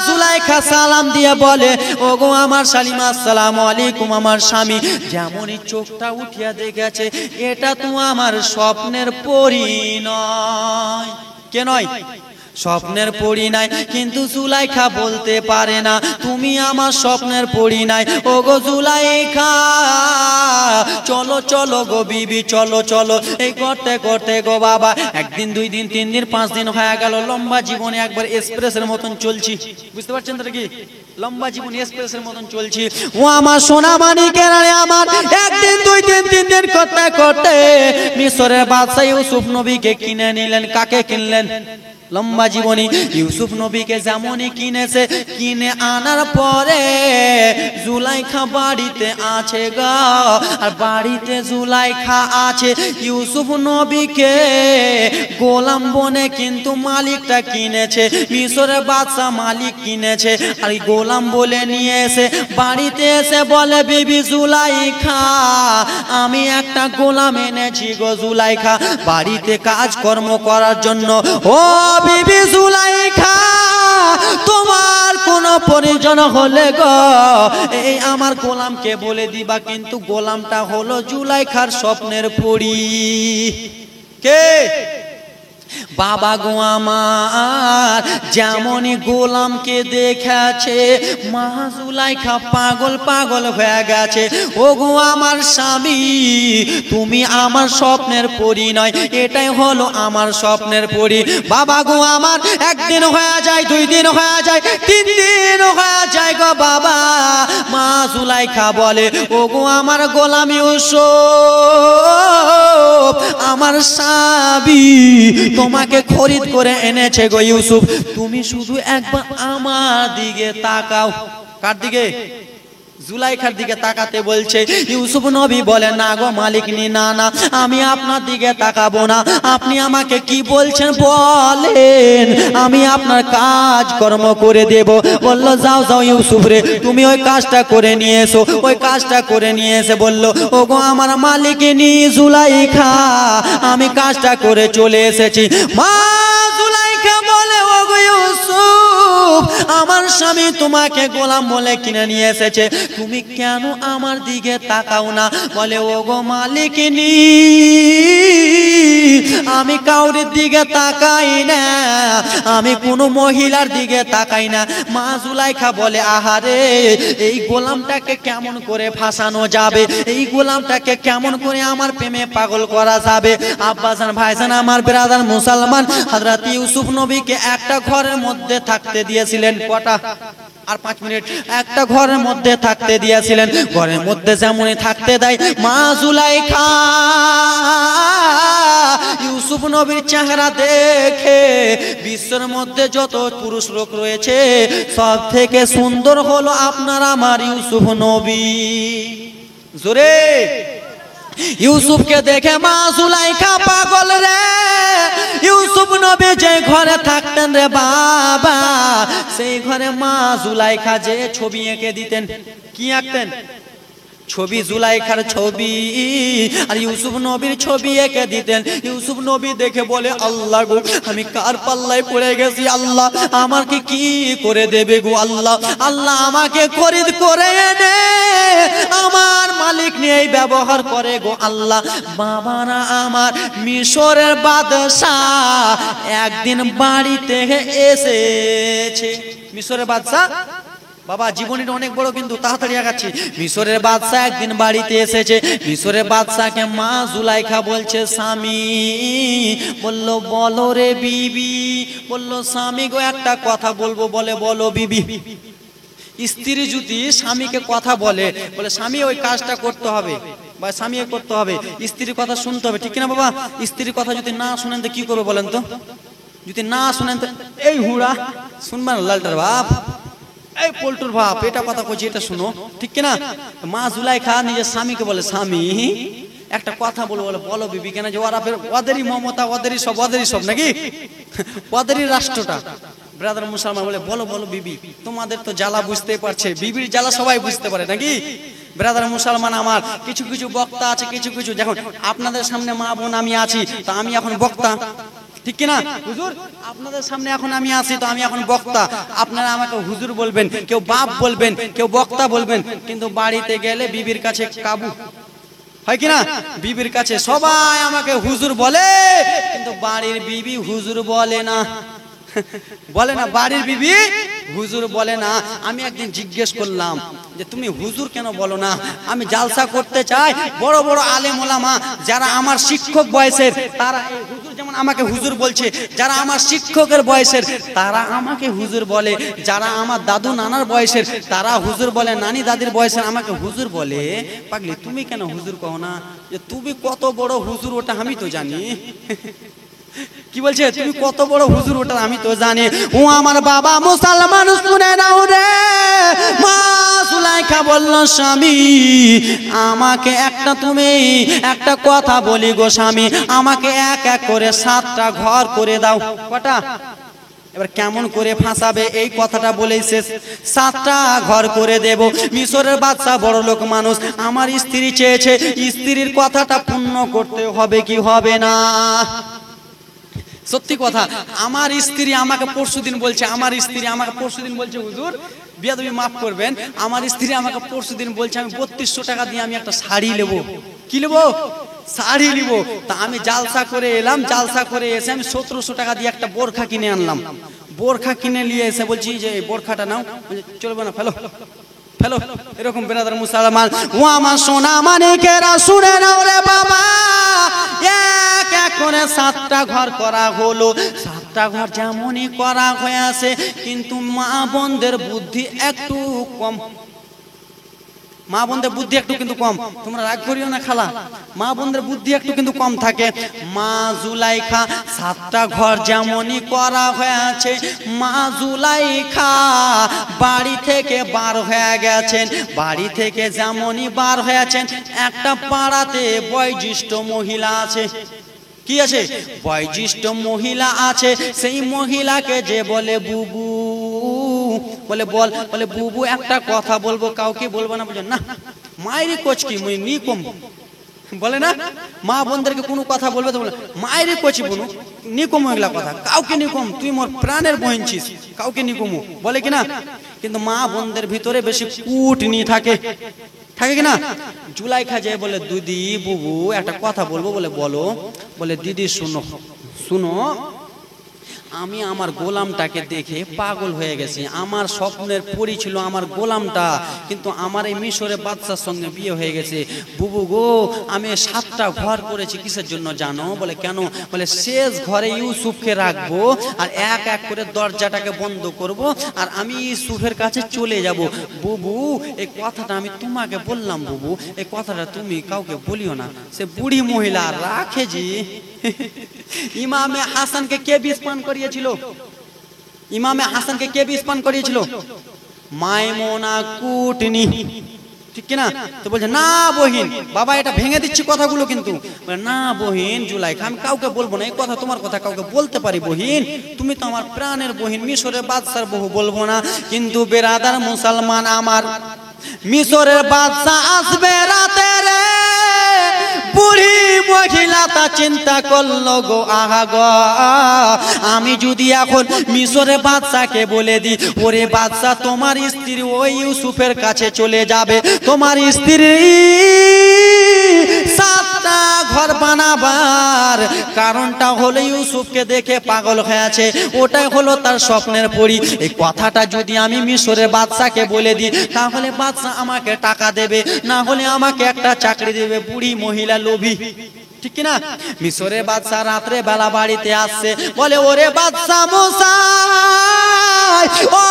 জুলাইখা সালাম দিয়ে বলে ওগো আমার শালিমা আসসালামু আলাইকুম আমার স্বামী। যেমনই চোখটা উঠিয়া দেখেছে এটা তো আমার স্বপ্নের পরি নয়। কে নয়? স্বপ্নের পরি নাই। কিন্তু জুলাইখা বলতে পারে না তুমি আমার স্বপ্নের পরি নাই। ও গো জুলাইখা চলো চলো গো বিবি চলো চলো। এই করতে করতে গো বাবা 1 দিন 2 দিন 3 দিন 5 দিন হয়ে গেল। লম্বা জীবনে একবার এক্সপ্রেসের মতন চলছি, বুঝতে পারছেন তো কি? লম্বা জীবন এক্সপ্রেসের মতন চলছি। ও আমার সোনা মানিকের আমার 1 দিন 2 দিন 3 দিন করতে করতে মিশরের বাদশা ইউসুফ নবীকে কিনে নিলেন। কাকে কিনলেন? লম্বা জীবনী ইউসুফ নবীকে যেমনই কিনেছে, কিনে আনার পরে জুলাইখা বাড়িতে আছে গো। আর বাড়িতে জুলাইখা আছে। ইউসুফ নবীকে গোলাম বনে কিন্তু মালিকটা কিনেছে, মিশরের বাদশা মালিক কিনেছে। আর গোলাম বলে নিয়ে এসে বাড়িতে এসে বলে বিবি জুলাইখা আমি একটা গোলাম এনেছি গো জুলাইখা বাড়িতে কাজকর্ম করার জন্য। ও বিবি জুলাইখা তোমার কোনো প্রয়োজন হলে গো এই আমার গোলামকে বলে দিবা, কিন্তু গোলামটা হলো জুলাইখার স্বপ্নের পরী। কে? বাবা গো আমার যেমনই গোলামকে দেখেছে মা জুলাইখা পাগল পাগল হয়ে গেছে। ও গো আমার স্বামী তুমি আমার স্বপ্নের পরী নয়, এটাই হলো আমার স্বপ্নের পরী। বাবা গো আমার 1 দিন হয়ে যায়, 2 দিন হয়ে যায়, 3 দিন হয়ে যায় গো বাবা। মা জুলাইখা বলে ও গো আমার গোলাম ইউসুফ আমার নবী তোমাকে খরিদ করে এনেছে গো ইউসুফ, তুমি শুধু একবার আমার দিকে তাকাও। কার দিকে? জুলাইখার দিকে তাকাতে বলছে। ইউসুফ নবী বলে না গো মালিকনি, না না আমি আপনার দিকে তাকাবো না, আপনি আমাকে কি বলছেন বলেন, আমি আপনার কাজ কর্ম করে দেব। বলল যাও যাও ইউসুফ রে, তুমি ওই কাজটা করে নিয়ে এসো। ওই কাজটা করে নিয়ে এসে বলল ও গো আমার মালিকনি জুলাইখা, আমি কাজটা করে চলে এসেছি। মা জুলাইখা বলে ও গো ইউসুফ, আমার স্বামী তোমাকে গোলাম বলে কিনে নিয়ে এসেছে, তুমি কেন আমার দিকে তাকাও না? বলে ও গো মালিকিনী, আমি কাউরির দিকে তাকাই না, আমি কোনো মহিলার দিকে তাকাই না। মা জুলাইখা বলে আহারে, এই গোলামটাকে কেমন করে ফাঁসানো যাবে, এই গোলামটাকে কেমন করে আমার প্রেমে পাগল করা যাবে। আব্বাজান ভাইজান আমার ব্রাদার মুসলমান, হযরত ইউসুফ নবীকে একটা ঘরের মধ্যে থাকতে দিয়েছিলেন। কটা? আর 5 মিনিট। একটা ঘরের মধ্যে থাকতে দিয়েছিলেন। ঘরের মধ্যে যেমনই থাকতে দেয়, মা জুলাইখা ইউসুফ নবীর চেহারা দেখে বিশ্বের মধ্যে যত পুরুষ লোক রয়েছে সব থেকে সুন্দর হলো আপনার আমার ইউসুফ নবী। জোরে ইউসুফকে দেখে মা জুলাইখা পাগল রে। ইউসুফ নবী যে ঘরে থাকতেন রে বাবা, সেই ঘরে মা জুলাইখা যে ছবি এঁকে দিতেন। কি আঁকতেন? ছবি, জুলাইখার ছবি আর ইউসুফ নবীর ছবি এঁকে দিতেন। ইউসুফ নবী দেখে বলে আল্লাহ গো, আমি কার পাল্লায় পড়ে গেছি, আল্লাহ আমাকে কি করে দেবে গো আল্লাহ, আল্লাহ আমাকে খরিদ করে এনে আমার মালিক নিয়ে ব্যবহার করে গো আল্লাহ। বাবারা আমার মিশরের বাদশাহ একদিন বাড়িতে এসেছে। মিশরের বাদশা বাবা জীবনীটা অনেক বড়, কিন্তু তাড়াতাড়ি আগাচ্ছি। মিশরের বাদশা একদিন বাড়িতে এসেছে। মিশরের বাদশাকে মা জুলাইখা বলছে স্বামী, বলল বলো রে বিবি। বলল স্বামী গো একটা কথা বলবো। বলে বলো বিবি। স্ত্রী যদি স্বামীকে কথা বলে, বলে স্বামী ওই কাজটা করতে হবে বা স্বামী করতে হবে, স্ত্রীর কথা শুনতে হবে, ঠিক কিনা বাবা? স্ত্রীর কথা যদি না শুনেন তো কি করবে বলেন তো? যদি না শুনেন তো এই হুড়া শুনবেন লালটার বাপ, এই পল্টুর বাপ, এটা কথা কইছি, এটা শুনো, ঠিক কিনা? মা জুলাইখা নিজের স্বামীকে বলে স্বামী একটা কথা বলবো। বলে বলো বিবি। কেন যে ওরা ওদেরই মমতা, ওদেরই সব নাকি, ওদেরই রাষ্ট্রটা। ব্রাদার মুসলমান বলে বলো বলো বিবি, তোমাদের তো জ্বালা বুঝতে পারছে, বিবির জ্বালা সবাই বুঝতে পারে নাকি? ব্রাদার মুসলমান আমার, কিছু কিছু বক্তা আছে, কিছু কিছু যখন আপনাদের সামনে মা বোন আমি আছি, তা আমি এখন বক্তা, ঠিক কিনা হুজুর? আপনাদের সামনে এখন আমি আছি, তো আমি এখন বক্তা, আপনারা আমাকে হুজুর বলবেন, কেউ বাপ বলবেন, কেউ বক্তা বলবেন, কিন্তু বাড়িতে গেলে বিবির কাছে কাবু হয় কিনা? বিবির কাছে সবাই আমাকে হুজুর বলে, কিন্তু বাড়ির বিবি হুজুর বলে না। বলে না, বাড়ির বিবি হুজুর বলে না। আমি একদিন জিজ্ঞেস করলাম যে তুমি হুজুর কেন বলো না? আমি জালসা করতে চাই, বড় বড় আলেম ওলামা যারা আমার শিক্ষক বয়সের, তারা এই হুজুর যেমন আমাকে হুজুর বলছে, যারা আমার শিক্ষকের বয়সের তারা আমাকে হুজুর বলে, যারা আমার দাদু নানার বয়সের তারা হুজুর বলে, নানি দাদির বয়সের আমাকে হুজুর বলে। পাগলি তুমি কেন হুজুর কও না? যে তুমি কত বড় হুজুর ওটা আমি তো জানি। কি বলছে? তুমি কত বড় হুজুর ওটা আমি তো জানি। ও আমার বাবা মুসলমান শুনে নাও রে। মা জুলাইখা বলল স্বামী আমাকে তুমি একটা কথা বলি গো স্বামী, আমাকে এক এক করে 7টা ঘর করে দাও। কটা? এবার কেমন করে ফাঁসাবে এই কথাটা বলেই শেষ। 7টা ঘর করে দেব। মিশরের বাদশা বড় লোক মানুষ, আমার স্ত্রী চেয়েছে, স্ত্রীর কথাটা পূর্ণ করতে হবে কি হবে না? সত্যি কথা, আমার স্ত্রী আমাকে পরশুদিন বলছে, হুজুর বিয়াদবি মাফ করবেন, আমার স্ত্রী আমাকে পরশুদিন বলছে আমি 3200 টাকা দিয়ে আমি একটা শাড়ি নেব। কি নেব? শাড়ি নিব। তা আমি জালসা করে এলাম, জালসা করে এসে আমি 1700 টাকা দিয়ে একটা বোরখা কিনে আনলাম। বোরখা কিনে নিয়ে এসে বলছি যে এই বোরখাটা নাও। চলবে না, ফেলো ফেলো। এরকম বেরাদার মুসলমান ও আমার সোনা মানিকেরা শুনে নাও রে বাবা, এক এক করে 7টা ঘর করা হলো। 7টা ঘর যেমনই করা হয়েছে, কিন্তু মা বোনদের বুদ্ধি একটু কম। মা বোনদের বুদ্ধি একটু কিন্তু কম, তোমরা রাগ করিও না খালা, মা বোনদের বুদ্ধি একটু কিন্তু কম থাকে। মা জুলাইখা 7টা ঘর যেমনই করা হয়েছে, মা জুলাইখা বাড়ি থেকে বার হয়ে গেছেন। বাড়ি থেকে যেমনই বার হয়েছেন, একটা পাড়াতে বয়োজ্যেষ্ঠ মহিলা আছে। কি আছে? বয়োজ্যেষ্ঠ মহিলা আছে। সেই মহিলাকে যে বলে বুবু, বলে বুবু একটা কথা বলবো, কাউকে বলবো না। বুঝলেন না, মায়েরই কোচকি মুই নি কম বলে না, মা বোনদেরকে কোনো কথা বলবে তো বলে মায়েরই কোচি বনু নিকম, এগুলা কথা কাউকে নিকম, তুই মোর প্রাণের বোন ছিস, কাউকে নিকমু বলে কিনা। কিন্তু মা বোনদের ভিতরে বেশি কুটনি থাকে, থাকে কিনা। জুলাইখা যে বলে দিদি বুবু একটা কথা বলবো, বলে বলো। বলে দিদি শুনো শুনো, আমি আমার গোলামটাকে দেখে পাগল হয়ে গেছি। আমার স্বপ্নের পরি ছিল আমার গোলামটা, কিন্তু আমার এই মিশরের বাদশার সঙ্গে বিয়ে হয়ে গেছে। বুবু গো, আমি 7টা ঘর করেছি, কিসের জন্য জানো? বলে কেন? বলে শেষ ঘরে ইউসুফকে রাখবো, আর এক এক করে দরজাটাকে বন্ধ করব, আর আমি ইউসুফের কাছে চলে যাব। বুবু এই কথাটা আমি তোমাকে বললাম, বুবু এই কথাটা তুমি কাউকে বলিও না। সে বুড়ি মহিলা রাখে জি। ইমামে হাসানকে কে বিষ পান করিয়েছিল? ইমামে হাসানকে কে বিষ পান করিয়েছিল? মাইমুনা কুটনি, ঠিক কিনা? তো বলছে না বহিন, বাবা এটা ভেঙে দিচ্ছি কথাগুলো, কিন্তু না বহিন জুলাইখা আমি কাউকে বলবো না, এই কথা তোমার কথা কাউকে বলতে পারি বহিন, তুমি তো আমার প্রাণের বহিন, মিশরের বাদশার বহু বলবো না। কিন্তু বেরাদার মুসলমান আমার, মিশরের বাদশা আসবে রাতে রে, বুড়ি মহিলা তা চিন্তা করলো গো, আহা গো আমি যদি এখন মিশরের বাদশাকে বলে দিই, ওরে বাদশা তোমার স্ত্রী ওই ইউসুফের কাছে চলে যাবে, তোমার স্ত্রী 7টা ঘর বানাবার কারণটা হলো ইউসুফকে দেখে পাগল হয়েছে, ওটাই হলো তার স্বপ্নের পরি। এই কথাটা যদি আমি মিশরের বাদশাকে বলে দিই, তাহলে বাদশা আমাকে টাকা দেবে, না হলে আমাকে একটা চাকরি দেবে। বুড়ি মহিলা লোভী, ঠিক কিনা। মিশরের বাদশা রাত্রে বেলা বাড়িতে আসছে, বলে ওরে বাদশা মশাই, ও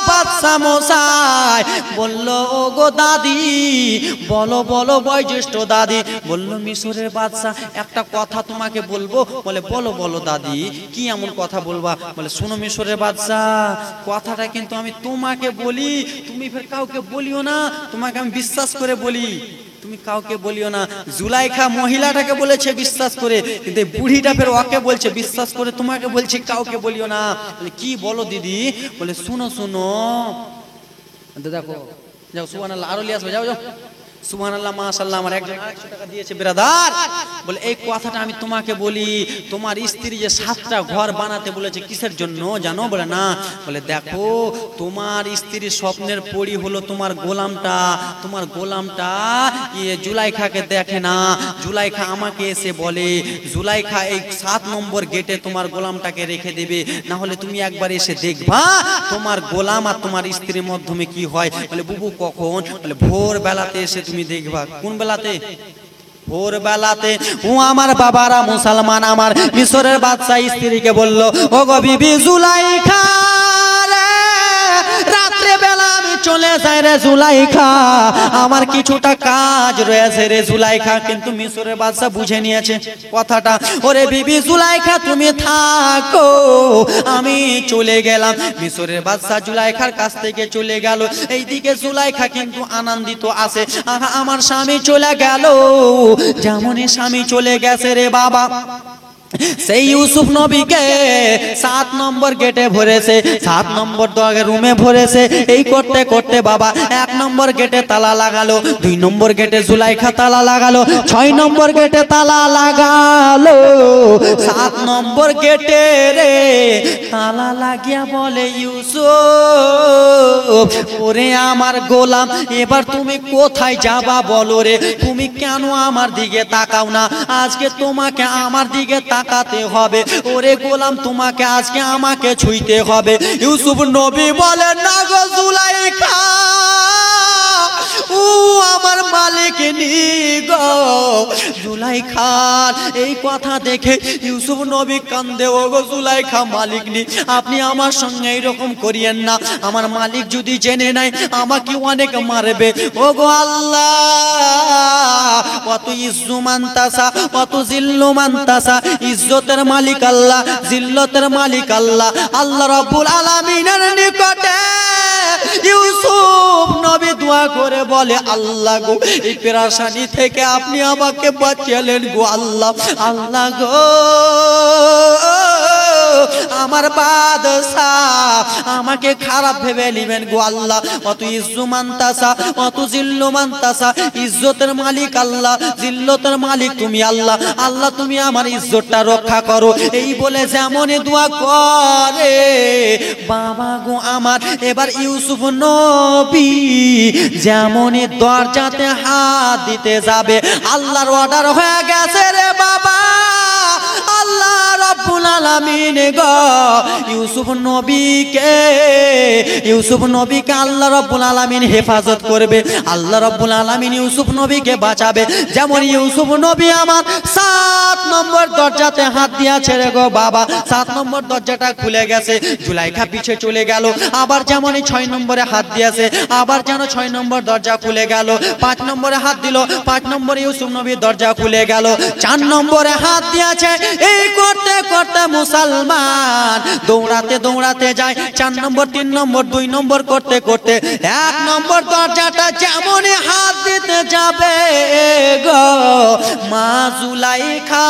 বাদশা মশাই। বললো ও গো দাদি, বলো বলো বয়োজ্যেষ্ঠ দাদি। বললো মিশরের বাদশা একটা কথা তোমাকে বলবো। বলে বলো বলো দাদি, কি এমন কথা বলবা? বলে শোনো মিশরের বাদশা, কথাটা কিন্তু আমি তোমাকে বলি, তুমি ফের কাউকে বলিও না, তোমাকে আমি বিশ্বাস করে বলি, তুমি কাউকে বলিও না। জুলাইখা মহিলাটাকে বলেছে বিশ্বাস করে, কিন্তু বুড়িটা ফের ওকে বলছে বিশ্বাস করে তোমাকে বলছি, কাউকে বলিও না। বলে কি বলো দিদি? বলে শুনো শুনো, দেখো যাও সুবহানাল্লাহ, আরো লিয়ে আসবে, যাও যাও সুবহানাল্লাহ মাশাআল্লাহ। আমার একজন 100 টাকা দিয়েছে ব্রাদার। বলে এই কথাটা আমি তোমাকে বলি, তোমার স্ত্রী যে 7টা ঘর বানাতে বলেছে কিসের জন্য জানো? বলে না। বলে দেখো তোমার স্ত্রীর স্বপ্নের পরি হলো তোমার গোলামটা, তোমার গোলামটা জুলাইখাকে দেখে না, জুলাইখা আমাকে এসে বলে জুলাইখা এই 7 নম্বর গেটে তোমার গোলামটাকে রেখে দেবে, না হলে তুমি একবার এসে দেখবা তোমার গোলাম আর তোমার স্ত্রীর মাধ্যমে কি হয়। বলে বুবু কখন? বলে ভোর বেলাতে এসে তুমি দেখবা। কোন বেলাতে? ভোর বেলাতে। ও আমার বাবারা মুসলমান, আমার মিশরের বাদশা স্ত্রীকে বলল, ও গো বিবি জুলাইখা রে, রাত্রে বেলা আমি চলে যাই রে জুলাইখা, আমার কিছুটা কাজ রয়েছে রে জুলাইখা। কিন্তু মিশরের বাদশা বুঝে নিয়েছে কথাটা, ওরে বিবি জুলাইখা তুমি থাকো, আমি চলে গেলাম। মিশরের বাদশা জুলাইখার কাছ থেকে চলে গেল। এইদিকে জুলাইখা কিন্তু আনন্দিত আছে, আহা আমার স্বামী চলে গেল। যেমনই স্বামী চলে গেছে রে বাবা, সেই ইউসুফ নবীকে 7 নম্বর গেটে ভরেছে, 7 নম্বর রুমে ভরেছে। এই করতে করতে বাবা 1 নম্বর গেটে তালা লাগালো, 2 নম্বর গেটে জুলাইখা তালা লাগালো, 6 নম্বর গেটে তালা লাগালো, 7 নম্বর গেটে রে তালা লাগিয়া বলে ইউসুফ, ওরে আমার গোলাম এবার তুমি কোথায় যাবা বলো রে, তুমি কেন আমার দিকে তাকাও না? আজকে তোমাকে আমার দিকে তাকাতে হবে, ওরে গোলাম তোমাকে আজকে আমাকে ছুঁইতে হবে। ইউসুফ নবী বলে না গো জুলাইখা, ও ও আমার মালিক নি গো। জুলাইখার এই কথা দেখে ইউসুফ নবী কান্দে, ও গো জুলাইখা মালিক নি, আপনি আমার সঙ্গে এইরকম করিয়েন না, আমার মালিক যদি জেনে নেয় আমাকে অনেক মারবে। ও গো আল্লাহ, কত ইজ্জু মানতাসা, কত জিল্লু মানতাসা, ইজ্জতের মালিক আল্লাহ, জিল্লতের মালিক আল্লাহ। আল্লাহ রাব্বুল আলামিনের নিকটে ইউসুফ নবী দোয়া করে বলে, আল্লাহ গো এই পেরেশানি থেকে আপনি আমাকে বাঁচালেন গো আল্লাহ। আল্লাহ গো আমার বাদশাহ আমাকে খারাপ ভেবে নিবেন গো আল্লাহ। অত ইজ্জু মানতাসা, অত জিল্লু মানতাসা, ইজ্জতের মালিক আল্লাহ, জিল্লতের মালিক তুমি আল্লাহ। আল্লাহ তুমি আমার ইজ্জতটা রক্ষা করো। এই বলে যেমনই দোয়া করে বাবা গো আমার, এবার ইউসুফ নবী যেমনই দরজাতে হাত দিতে যাবে, আল্লাহর অর্ডার হয়ে গেছে রে বাবা। আল্লাহ রাব্বুল আলামিন গো ইউসুফ নবীকে আল্লাহ রাব্বুল আলামিন হেফাজত করবে, আল্লাহ রাব্বুল আলামিন ইউসুফ নবীকে বাঁচাবে। যেমন ইউসুফ নবী আমার 7 নম্বর দরজাতে হাত দিয়েছে রে গো বাবা, 7 নম্বর দরজাটা খুলে গেছে, জুলাইখা পিছে চলে গেল। আবার যেমনই 6 নম্বরে হাত দিয়েছে, আবার যেন 6 নম্বর দরজা খুলে গেল। 5 নম্বরে হাত দিল, 5 নম্বরে ইউসুফ নবীর দরজা খুলে গেল। 4 নম্বরে হাত দিয়েছে, এই করতে করতে মুসলমান দৌড়াতে দৌড়াতে যায়। 4 নম্বর, 3 নম্বর, 2 নম্বর করতে করতে 1 নম্বর দরজাটা যেমনই হাত দিতে যাবে গো মা জুলাইখা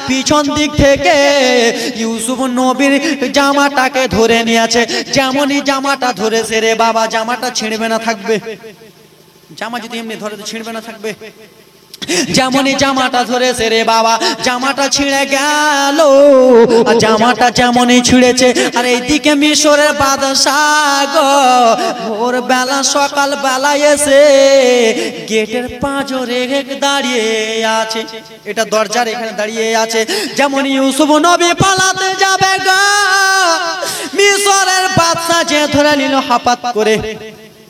পিছন দিক থেকে ইউসুফ নবীর জামাটাকে ধরে নিয়েছে। যেমনই জামাটা ধরেছে রে বাবা, জামাটা ছিঁড়বে না থাকবে, জামা যদি এমনি ধরে তো ছিঁড়বে না থাকবে। যেমনই জামাটা ধরেছে রে বাবা, জামাটা ছিঁড়ে গেল। আর জামাটা যেমনই ছিঁড়েছে, আর এইদিকে মিশরের বাদশাহ গো ভোরবেলা সকাল বেলা এসে গেটের পাঁজরে দাঁড়িয়ে আছে, এটা দরজার এখানে দাঁড়িয়ে আছে। যেমন ইউসুফ নবী পালাতে যাবে গো, মিশরের বাদশা যে ধরে নিল হাপাত করে,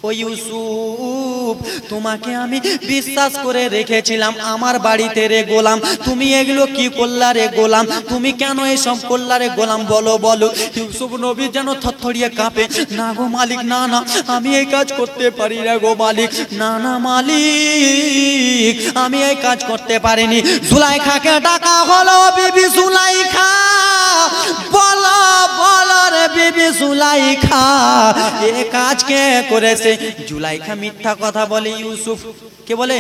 ও ইউসুফ তোমাকে আমি বিশ্বাস করে রেখেছিলাম আমার বাড়িতে রে গোলাম, তুমি এগুলো কি করলা রে গোলাম, তুমি কেন এসব করলা রে গোলাম, বলো বলো। ইউসুফ নবী যেন থরথরিয়ে কাঁপে, না গো মালিক, না না আমি এই কাজ করতে পারি না গো মালিক, না না মালিক আমি এই কাজ করতে পারিনি। জুলাইখাকে ডাকা হলো, বিবি জুলাইখা বলো বলো রে বিবি জুলাইখা এ কাজ কে করেছে? জুলাইখা মিথ্যা কথা বলে। ইউসুফ কে বলে?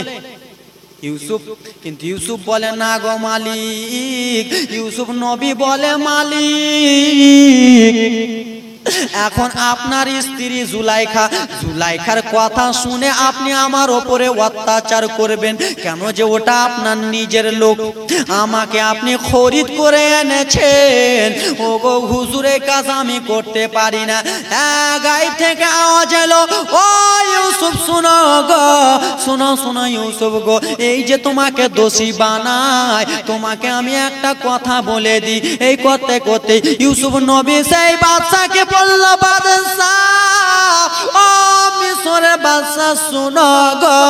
ইউসুফ। কিন্তু ইউসুফ বলে না গো মালিক, ইউসুফ নবী বলে মালিক। এখন আপনার স্ত্রী জুলাইখা, জুলাইখার কথা শুনে আপনি আমার ওপরে অত্যাচার করবেন কেন? যে ওটা আপনার নিজের লোক, আমাকে আপনি খরিদ করে এনেছেন। ও গো হুজুরের কাজ আমি করতে পারি না। গায়ে থেকে আওয়াজ এলো, ও ইউসুফ শুনো গো, শুনো শুনো ইউসুফ গো, এই যে তোমাকে দোষী বানায়, তোমাকে আমি একটা কথা বলে দিই। এই করতে করতে ইউসুফ নবী সেই বাদশাকে বলল, বাদশাহ ও মিশরের বাদশাহ শুনো গো,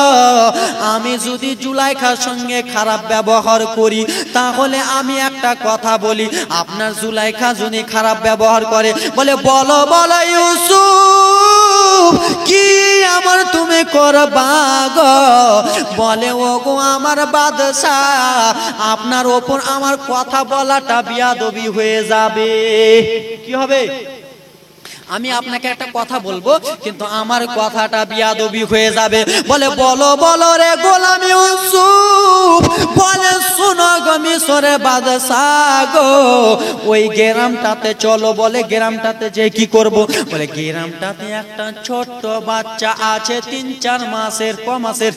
আমি যদি জুলাইখার সঙ্গে খারাপ ব্যবহার করি তাহলে আমি একটা কথা বলি, আপনার জুলাইখা যদি খারাপ ব্যবহার করে, বলে বলো বলো ইউসুফ কি আমার তুমি করবা গো? বলে ও গো আমার বাদশাহ, আপনার ওপর আমার কথা বলাটা বিয়াদবি হয়ে যাবে। কি হবে? আমি আপনাকে একটা কথা বলবো, কিন্তু আমার কথাটা বিয়াদবি হয়ে যাবে। বলে বলো বলো রে গোলাম ইউসুফ, বলে শুনো গো মিশরের বাদশাহ গো, ওই গ্রামটাতে চলো। বলে গ্রামটাতে যে কি করব? বলে গ্রামটাতে একটা ছোট্ট বাচ্চা আছে, 3-4 মাসের, কমাসের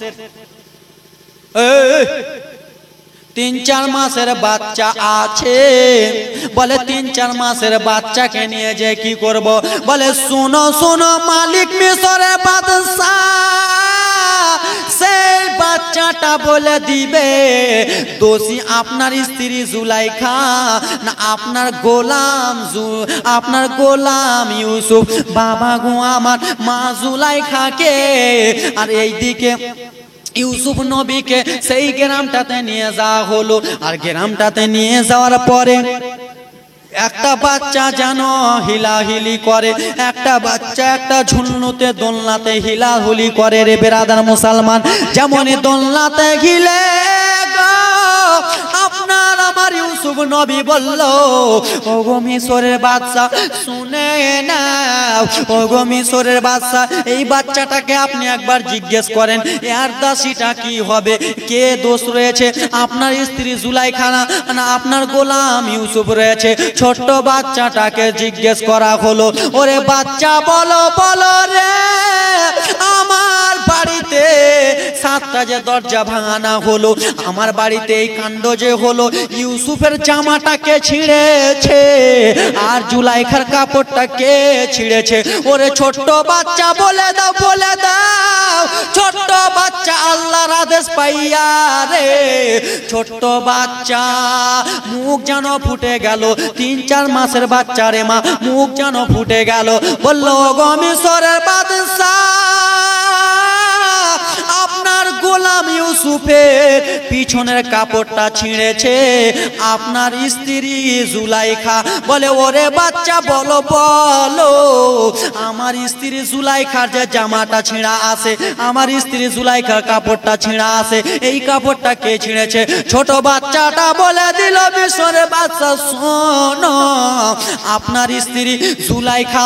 3-4 মাসের বাচ্চা আছে। বলে 3-4 মাসের বাচ্চাকে নিয়ে যে কি করব? বলে শোনো শোনো মালিক মিশরের বাদশাহ, সেই বাচ্চাটা বলে দিবে দোষী আপনার স্ত্রী জুলাইখা না আপনার গোলাম ইউসুফ। বাবা গো আমার মা জুলাইখাকে আর এইদিকে ইউসুফ নবীকে সেই গ্রামটাতে নিয়ে যাওয়া হলো। আর গ্রামটাতে নিয়ে যাওয়ার পরে একটা বাচ্চা যেন হিলাহিলি করে, একটা বাচ্চা একটা ঝুলনুতে দোলনাতে হিলাহুলি করে রে বেরাদার মুসলমান। যেমনই দোলনাতে গিলে আপনার আমার ইউসুফ নবী বলল, ওগো মিশরের বাদশা শুনে না, ওগো মিশরের বাদশা এই বাচ্চাটাকে আপনি একবার জিজ্ঞেস করেন এর দাসীটা কি হবে, কে দোষ রয়েছে, আপনার স্ত্রী জুলাইখা না আপনার গোলাম ইউসুফ রয়েছে। ছোট্ট বাচ্চাটাকে জিজ্ঞেস করা হলো, ওরে বাচ্চা বলো বলো রে, আমার বাড়িতে 7টা যে দরজা ভাঙানো হলো, আমার বাড়িতে এই কাণ্ড যে হলো, ইউসুফের জামাটা কে ছিঁড়েছে আর জুলাইখার কাপড়টা কে ছিঁড়েছে? ওরে ছোট্ট বাচ্চা বলে দাও বলে দাও। ছোট্ট বাচ্চা আল্লাহর আদেশ পাইয়া রে ছোট্ট বাচ্চা মুখ যেন ফুটে গেল, 3-4 মাসের বাচ্চা রে মা, মুখ যেন ফুটে গেল। বললো গো মিশরের বাদশা, আপনার গোলাম ইউসুফের পিছনের কাপড়টা ছিঁড়েছে আপনার স্ত্রী জুলাইখা। বলে ওরে বাচ্চা বলো বলো, আমার স্ত্রী জুলাইখার যে জামাটা ছিঁড়া আছে, আমার স্ত্রী জুলাইখার কাপড়টা ছিঁড়া আছে, এই কাপড়টা কে ছিঁড়েছে? ছোট বাচ্চাটা বলে দিল, মিশরের বাদশা শোনো, আপনার স্ত্রী জুলাইখা